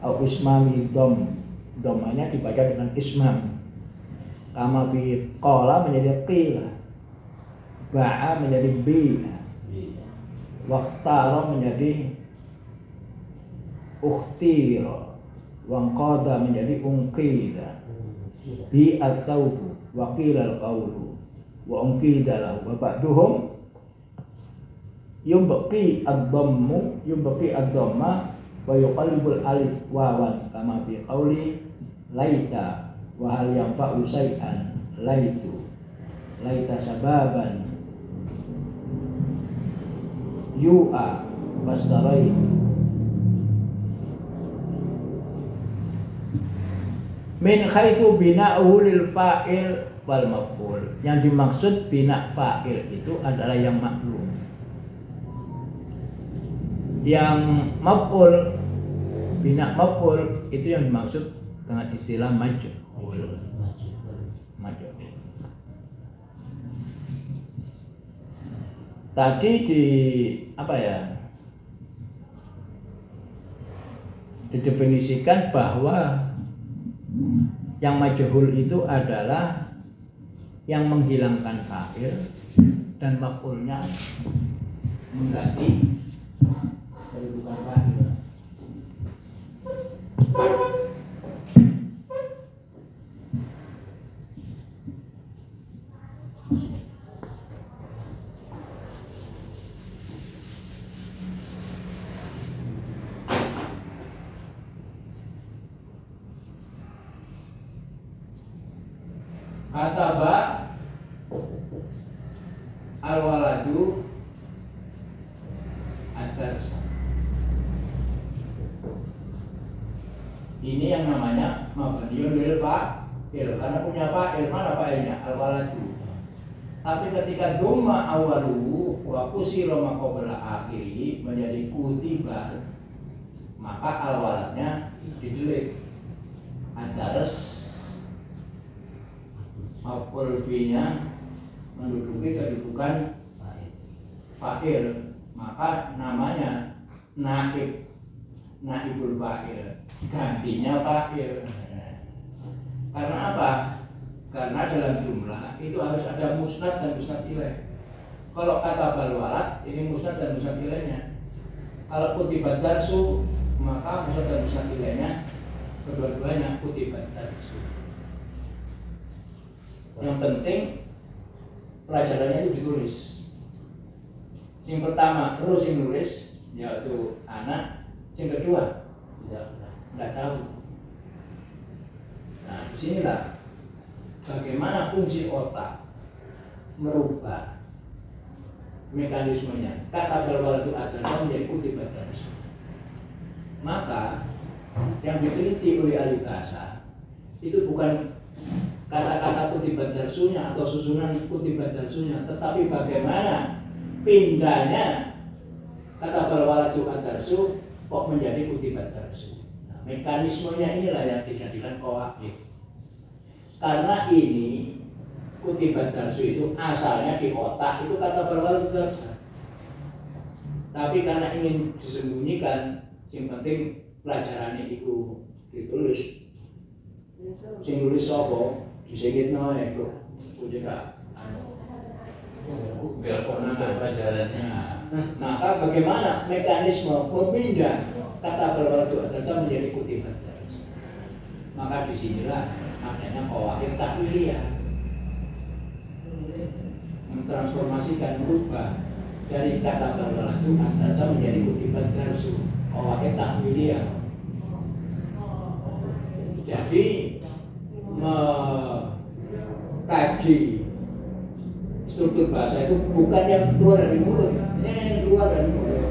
atau ismami domanya dibaca dengan ismam kama fi qala menjadi qila ba'a menjadi bi waqtara menjadi ukhtira wangqada menjadi ungqida bi at-thawbu wa qila al-qawlu wa ungqida lahu wa ba'duhum yumbaqi ad-dhammu yumbaqi ad-dhamma wa yuqallibul alif wawan kama fi qawli laita wa hal yanfa'u syai'an laitu laita sababan yu'a wasdarai min khaitu bina'uhu lil fa'il wal maf'ul. Yang dimaksud bina fa'il itu adalah yang maklum. Yang maf'ul, bina maf'ul itu yang dimaksud dengan istilah majhul. Tadi di apa ya? Didefinisikan bahwa yang majhul itu adalah yang menghilangkan fa'il dan maf'ulnya mengganti kedudukan fa'il. Kataba al-waladu ad-darsa. Ini yang namanya mabniun lil fa'il karena punya fa'il. Mana fa'ilnya? Al-waladu. Tapi ketika dhamma awaluhu wa kusira ma qabla akhirih menjadi kutiba, maka al-waladnya didelik. Ad-dars maf'ul bihi-nya menduduki kedudukan fa'il, maka namanya naibul fa'il, gantinya fa'il. Karena apa? Karena dalam jumlah itu harus ada musnad dan musnad ilaih. Kalau kata bal walad ini musnad dan musnad ilaihnya. Kalau kutibat darsu maka musnad dan musnad ilaihnya kedua-duanya kutibat darsu. Yang penting pelajarannya itu ditulis, Yang pertama, terus yang nulis yaitu anak. Yang kedua, tidak tahu. Nah, disinilah bagaimana fungsi otak merubah mekanismenya. Kata balwaladu adzan menjadi kutibat darsu. Maka yang diteliti oleh ahli bahasa itu bukan kata-kata kutibat darsunya atau susunan kutibat darsunya, tetapi bagaimana pindahnya kata balwaladu adzan kok menjadi kutibat darsu. Nah, mekanismenya inilah yang dijadikan qawaid. Karena ini kutibat darsu itu asalnya di otak, itu kata balwaladu adzan. Tapi karena ingin disembunyikan, yang penting pelajarannya itu ditulis. Sing nulis sapa disingkitno itu juga biar pelajarannya. Maka bagaimana mekanisme memindah kata balwaladu adzan menjadi kutibat darsu? Maka disinilah adanya qawaid takwiliyah, mentransformasikan, merubah dari kata balwaladu adzan menjadi kutibat darsu. Qawaid takwiliyah. Jadi mengkaji struktur bahasa itu bukan yang keluar dari mulut, ini yang keluar dari mulut.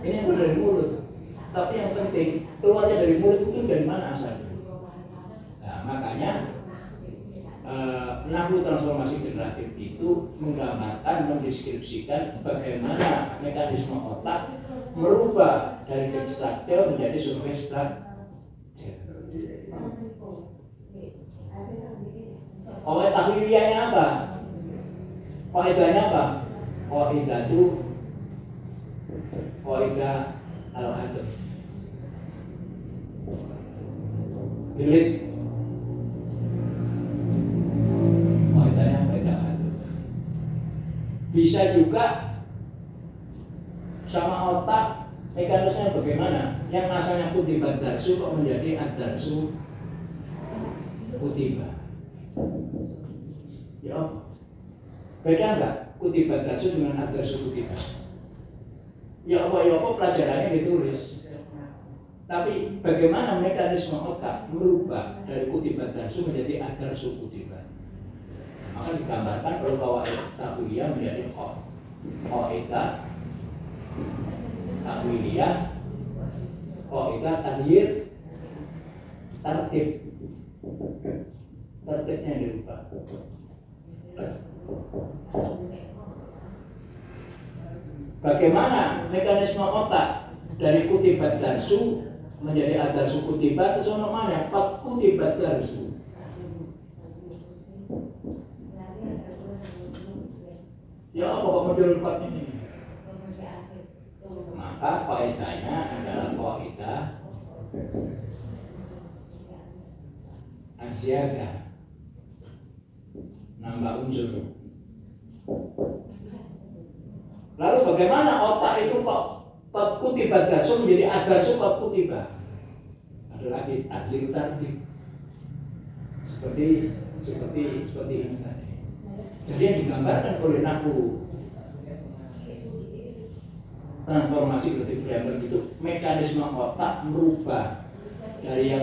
Ini yang keluar dari mulut. Tapi yang penting keluarnya dari mulut itu dari mana asalnya. Nah, makanya nahwu transformasi generatif itu menggambarkan, mendeskripsikan bagaimana mekanisme otak merubah dari substruktur menjadi substruktur. Qawaid takwiliyahnya apa? Qaidahnya apa? Qaidah itu qaidah al-hadaf. Delete. Qaidahnya qaidah hadaf. Bisa juga sama otak mekanismenya bagaimana? Yang asalnya kutibat darsu kok menjadi ad-darsu kutiba. Ya, beda enggak kutibat darsu dengan ad-darsu kutiba? Ya apa pelajarannya ditulis. Tapi bagaimana mekanisme otak merubah dari kutibat darsu menjadi ad-darsu kutiba? Maka digambarkan kalau qawaid takwiliyah menjadi qaidah takwiliyah, qaidah taghyir tertib. Tertibnya dirubah. Bagaimana mekanisme otak dari kutibat darsu menjadi ad-darsu kutibat? Itu sono mana? Kutibat darsu. Ya apa kok model ini? Maka kaidahnya adalah kaidah asyadah, nambah unsur. Lalu bagaimana otak itu kok kutibat darsu menjadi ad-darsu kutiba? Ada lagi takdir tartib. Seperti ini tadi. Jadi yang digambarkan oleh nahwu transformasi kreatif grammar itu mekanisme otak merubah dari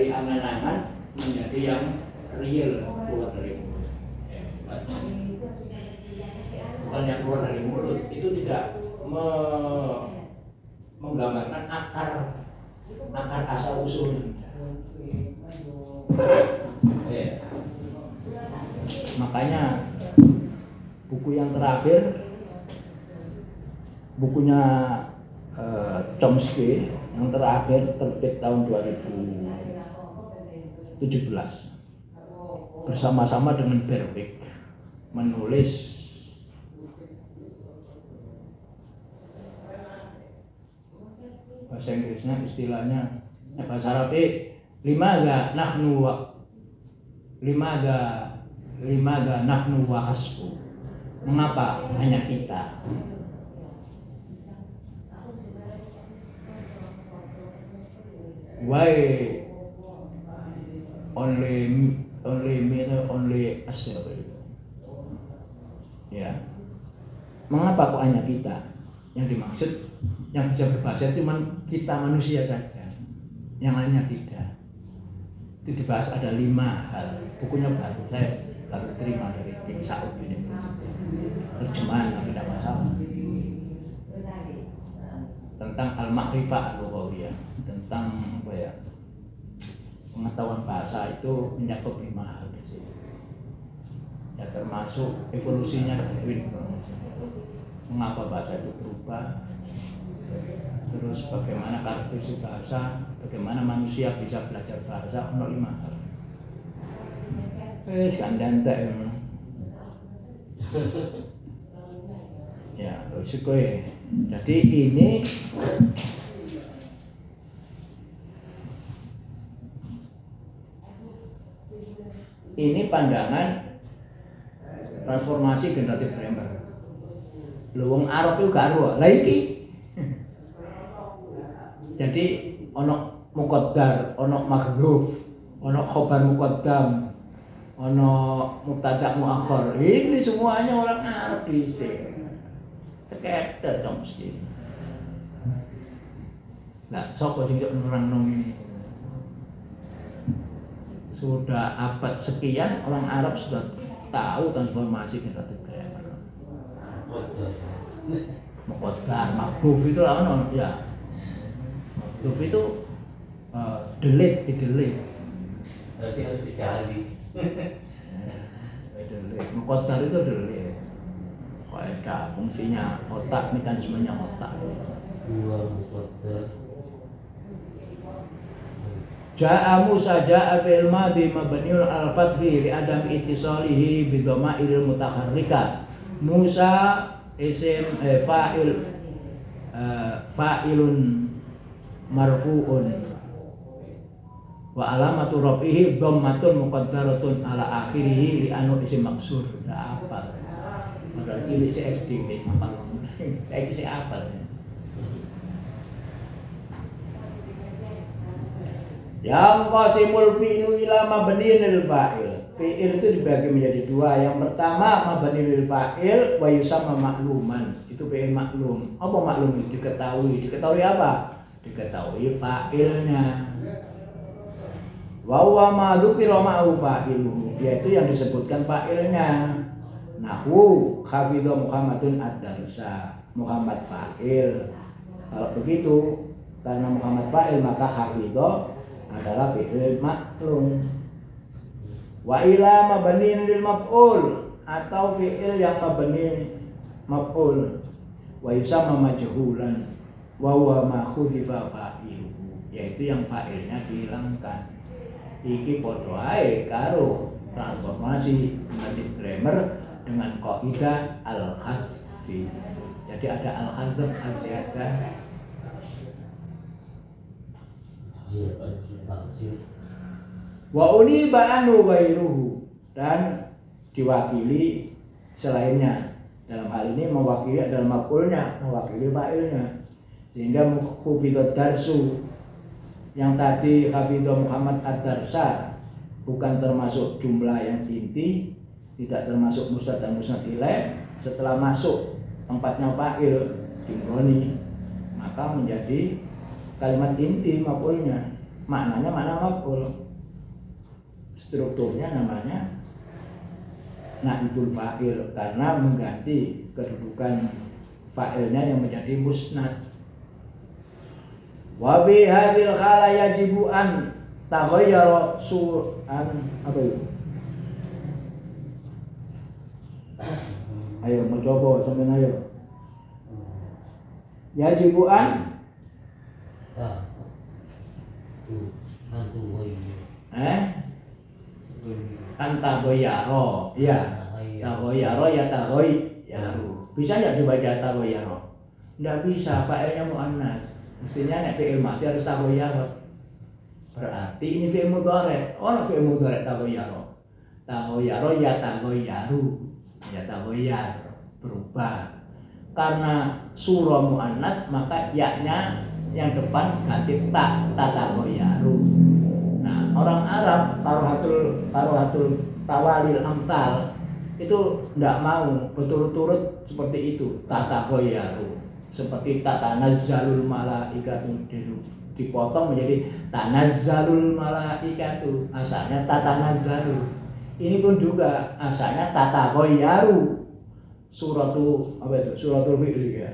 angan-angan menjadi yang real, keluar dari mulut. Bukan yang keluar dari mulut, itu tidak menggambarkan akar asal usulnya. Makanya buku yang terakhir, bukunya Chomsky yang terakhir terbit tahun 2017 bersama-sama dengan Berwick menulis bahasa Inggrisnya istilahnya bahasa Arabnya limadha nahnu wa hasbu. Mengapa hanya kita? Why only as-saghir. Ya. Mengapa kok hanya kita? Yang dimaksud yang bisa berbahasa cuma kita manusia saja. Yang lainnya tidak. Itu dibahas ada 5 hal. Bukunya baru saya baru terima dari King Saud University. Terjemahan tapi tidak masalah. Tentang al-ma'rifah al-lughawiyah, tentang apa ya? Pengetahuan bahasa itu mencakup 5 hal di sini. Ya termasuk evolusinya Darwin. Mengapa bahasa itu berubah? Terus bagaimana karakteristik bahasa? Bagaimana manusia bisa belajar bahasa? Untuk 5 hal. Sekian tak ya, risiko ya. Jadi ini pandangan transformasi generatif Bremer. Wong Arab itu gak ero. Lah iki. Jadi ono muqaddar, ono maghdhuf, ono khobar muqaddam, ono mubtada' muakhar. Ini semuanya orang Arab dhisik. Teketer kamu mesti. Nah, sapa sing nerangno ini? Sudah abad sekian orang Arab sudah tahu transformasi generatif Bremer. Muqaddar, maghdhuf itu ono ya. Maghdhuf itu delete. Berarti harus dicari. Delete. Muqaddar itu delete. Kaidah fungsinya otak, mekanismenya otak. Dua muqaddar. Ja'a Musa ja'a fi'il madhi mabniun al-fathi li adam ittisalihi bi dhamairil mutaharrika. Musa isim fa'ilun marfu'un wa alamatu raf'ihi dhammatun muqaddaratun ala akhirih li anu isim maksur. Udah apa? Padahal cilik si SD hafal. Saiki si hafal. Yang qasimul fi'lu ila mabniil fa'il. Fi'il itu dibagi menjadi 2. Yang pertama mabniil fa'il wa yusamma makluman. Itu fi'il maklum. Apa maklum itu? Diketahui. Diketahui apa? Diketahui fa'ilnya. Wa huwa ma dzukira ma'hu fa'iluhu, yaitu yang disebutkan fa'ilnya. Nahwu hafidha Muhammadun ad-darsa. Muhammad fa'il. Kalau begitu karena Muhammad fa'il maka hafidha adalah fi'il maklum. Wa ila mabniin lil maf'ul, atau fi'il yang mabni maf'ul. Wa yusamma majhulan wa huwa ma khudifa fa'iluhu, yaitu yang fa'ilnya dihilangkan. Iki padha ae karo transformasi generatif Bremer dengan kaidah al-khadfi. Jadi ada al-khadf az-ziyadah. Wa uniba anu ghairuhu, dan diwakili selainnya. Dalam hal ini mewakili adalah maf'ulnya, mewakili fa'ilnya. Sehingga hufidhat darsu, yang tadi hafidha Muhammad ad-darsa bukan termasuk jumlah yang inti, tidak termasuk musnad dan musnad ilaih. Setelah masuk tempatnya fa'il dimroni, maka menjadi kalimat inti maf'ulnya. Maknanya makna maf'ul. Strukturnya namanya naibul fa'il karena mengganti kedudukan fa'ilnya yang menjadi musnad. Wa bi hadhil khala yajibu an taghayyara su'an apa itu? Ayo mencoba sampean ayo. Yajibu an Antagoyaro, ya, tagoyaro ya tagoyaru. Bisa nggak dibaca tagoyaro? Nggak bisa, fa'ilnya muannas. Mestinya nek fi'il mati harus tagoyaro. Berarti ini fi'il mudhari'. Oh, fi'il mudhari' tagoyaro. Tagoyaro ya tagoyaru, ya tagoyar, berubah. Karena surah muannas maka ya-nya yang depan ganti tagoyaru. Nah, orang Arab taruhatul tawalil amtal itu tidak mau berturut-turut seperti itu, tata goyaru seperti tatanazzalul malaikatu dipotong menjadi tanazzalul malaikatu, asalnya tatanazzalul. Ini pun juga asalnya tata goyaru, suratul fi'li ya.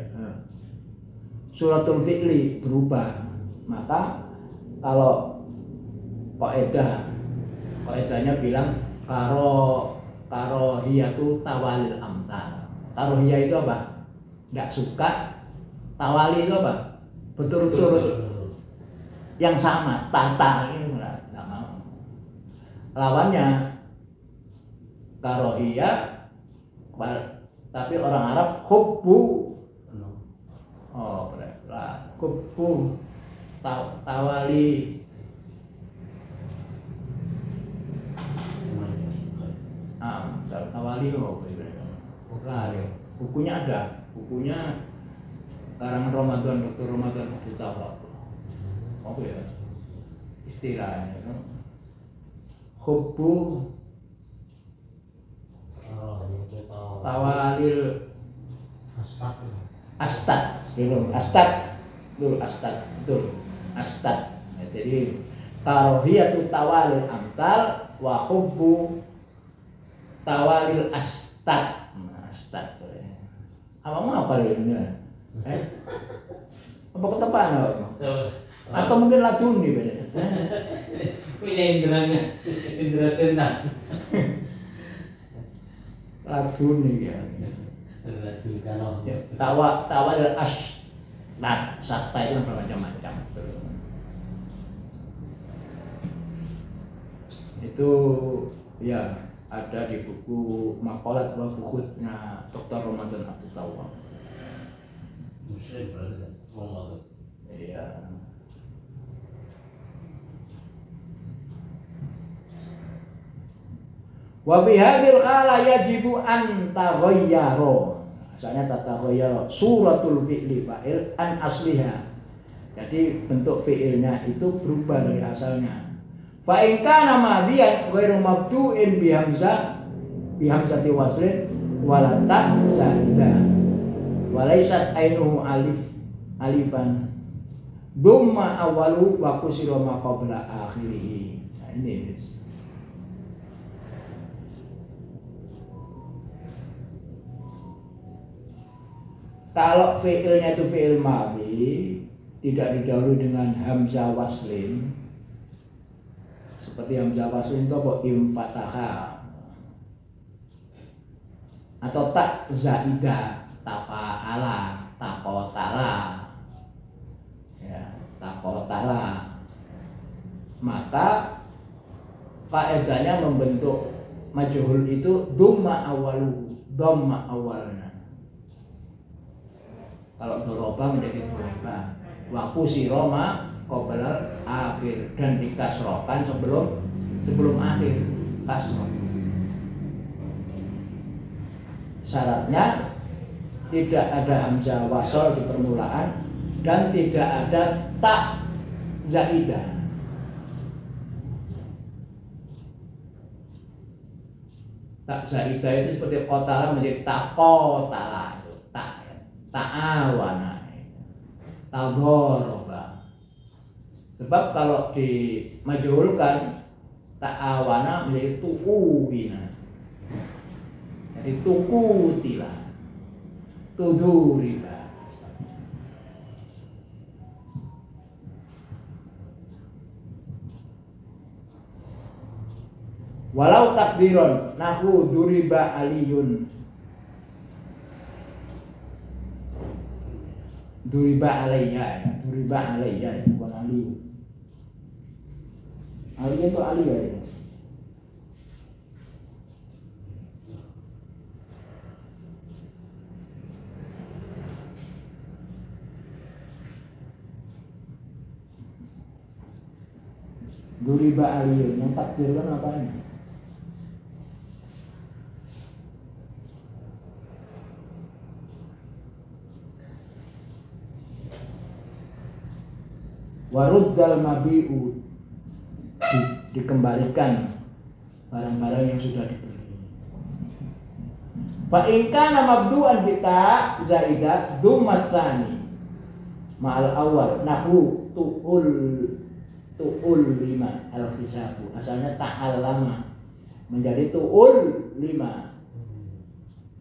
Suratul fi'li berubah. Maka kalau kaidahnya bilang karohiyatu tawalil amtal. Karohiyah itu apa? Tidak suka. Tawali itu apa? Berturut-turut yang sama, tata ini tidak mau. Lawannya karohiyah, tapi orang Arab hubbu. Oh, berat. Hubbu tawali. Tawali bukunya ada, bukunya karangan Ramadan, Dr. Ramadan Abu Tawab. Apa ya istilahnya? Hubbu tawalil astad, astad. Jadi karohiyatu tawalil amtal wa hubbu tawalil astad. Astad. Apa mau apa ini? Apa ketepaan apa? Atau mungkin laduni beda. Punya indra keenam. Laduni ya. Tawalil astad. Sakta itu bermacam-macam. Itu ya ada di buku Maqalat wa Bukhutnya Dr. Ramadan Abu Tawab. Muslim berarti Ramadan. Iya. Wa fi hadhil khala yajibu an taghayyara. Asalnya tataghayyara suratul fi'li fa'il an asliha. Jadi bentuk fi'ilnya itu berubah dari asalnya. Fa in kana madhiyan ghairu mabdu'in bi hamzati waslin wala ta zaidah wa laysat ainuhu alifan dhamma awwalu wa kusira ma qabla akhirih. Nah ini kalau fi'ilnya itu fi'il madhi tidak didahului dengan hamzah waslin. Seperti hamzah waslin itu apa? Imfataha atau tak zaidah, tafa'ala, taqotala ya, taqotala. Maka faedahnya membentuk majhul itu dhamma awalnya. Kalau doroba menjadi doroba, waktu si Roma qabla akhir, dan dikasrokan sebelum akhir kasroh. Syaratnya tidak ada hamzah wasol di permulaan dan tidak ada tak zaidah. Tak zaidah itu seperti kotala menjadi takotala, ta'awana, tadoroba. Sebab kalau dimajhulkan ta'awana menjadi tu'uwina. Jadi tukutila, tuduriba. Walau takdiron nahu duriba aliyun, duriba alayya, duriba alayya itu bukan ali. Ali itu ali ya. Duriba aliyun, yang takdir kan apa ini? Waruddal mabi'u, dikembalikan barang-barang yang sudah dibeli. Fa in kana mabdu'an bi ta zaidah dummat tsani ma'al awal nahwu tu'ul lima al-hisabu. Asalnya ta'allama menjadi tu'ul lima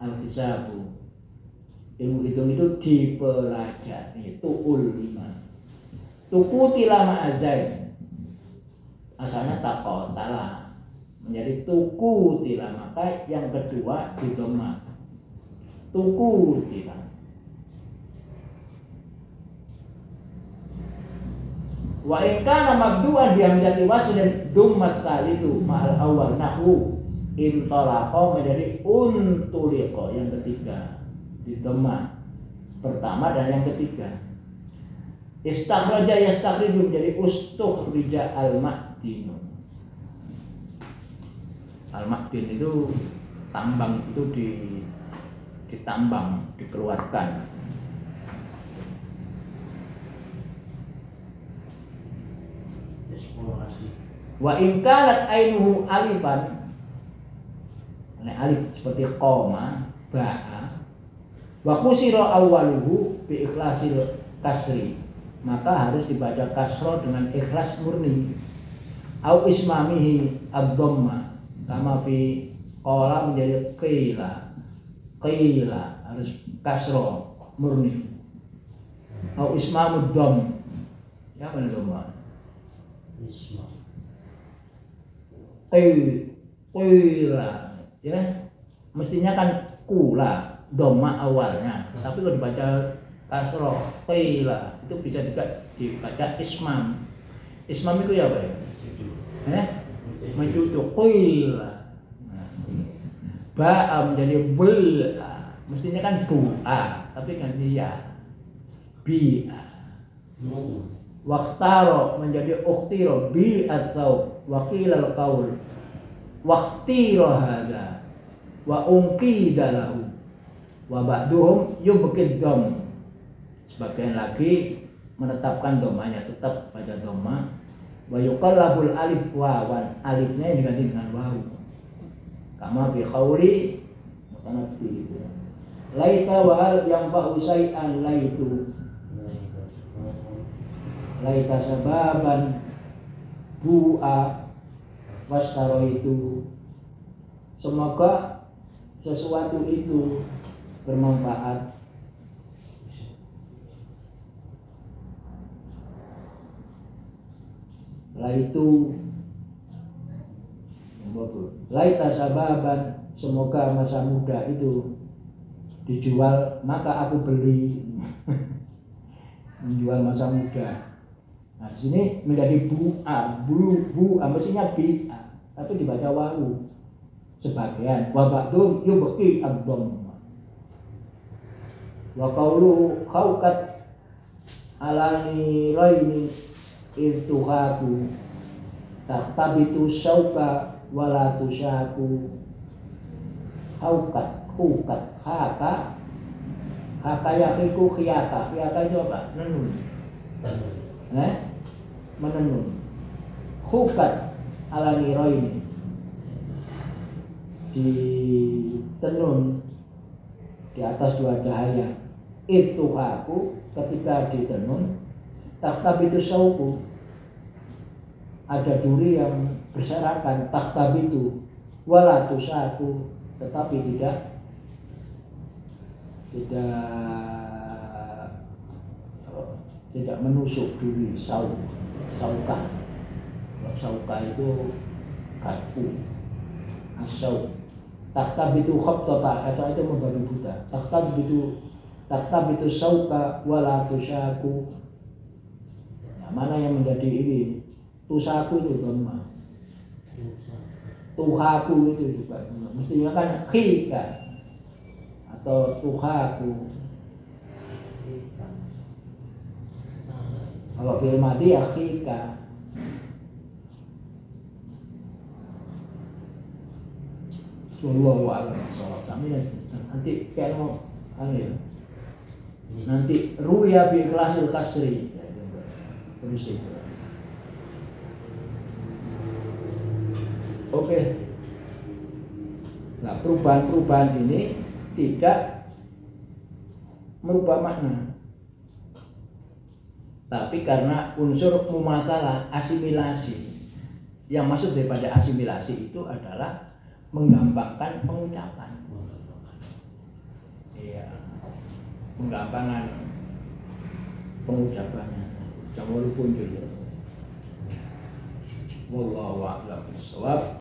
al-hisabu. Ilmu hitung itu dipelajari. Tu'ul lima. Tuku tilama azain. Asalnya taqotala menjadi tuku tila. Maka yang kedua didhamma. Tuku tila. Wa in kana mabdu'an bi hamzati waslin dummat tsalitsu ma'al awal nahwu intalaqa menjadi untuliqa yang ketiga didhamma pertama dan yang ketiga. Istakhraja yastakhriju menjadi ustukhrija al-ma'din. Al-ma'din itu tambang, itu ditambang, dikeluarkan. Eksplorasi. Wa in kanat ainuhu alifan, alif seperti qoma, ba'a, wa kusira awwaluhu bi ikhlasil kasri, maka harus dibaca kasro dengan ikhlas murni. Au ismamihi ad-dhamma kama fi qala menjadi qila harus kasro murni. Au ismamud dhamm ya mana dhamma Isma. qila ya mestinya kan kula dhamma awalnya, tapi kalau dibaca kasro qila itu bisa juga dibaca ismam. Ismam itu ya apa ya? Mencucuk qila. Ba'a menjadi bela. Mestinya kan bu'a, tapi kan dia bi'a. Waqtaro menjadi ukhtiro bi atau waqilal qaul. Waqtiro hadza wa unqida lahu. Wa ba'duhum yubqid dhamm. Sebagian lagi menetapkan dhammanya, tetap pada dhamma. Wa yuqallabul alif wawan, alifnya diganti dengan waw. Kama fi qauli mutanabbi. Laita wa hal yang ba'u syai'an laitu. Laita sababan bu'a wastaro itu. Semoga sesuatu itu bermanfaat. Laita sababan, semoga masa muda itu dijual, maka aku beli. Menjual masa muda. Nah, di sini menjadi bu'a, mestinya bi'a, tapi dibaca wawu. Sebagian wa ba'dum yubqi ad-dhamm. Wa qawlu khawqat alani raini irtuhaku taktabitu syauka wala tusyaku. Khawqat, khukat, haka yakiku khiyaka. Khiyaka itu apa? Nenun. Menenun. Khukat ala niroini, ditenun di atas dua cahaya. Itu aku ketika ditenun taktabitu syauku, ada duri yang berserakan. Taktabitu wala tusyaku, tetapi tidak menusuk duri. Saukah itu garpu. Asau taktabitu khabtata, itu membabi buta. Taktabitu sauka wala tusyaku. Nah, mana yang menjadi ini? Tusaku itu dhamma. Tuhaku itu juga mestinya kan khika atau tuhaku. Kalau fi'il madhi ya khika. Wallahu a'lam bishawab. Nanti kayak mau ya. Nanti ruya bi ikhlasil kasri. Ya, terus itu. Oke. Nah, perubahan-perubahan ini tidak merubah makna, tapi karena unsur mumatsalah, asimilasi. Yang maksud daripada asimilasi itu adalah menggampangkan pengucapan. Iya, menggampangkan pengucapannya. Jangan lupa punjul. Wallahu a'lam bishawab.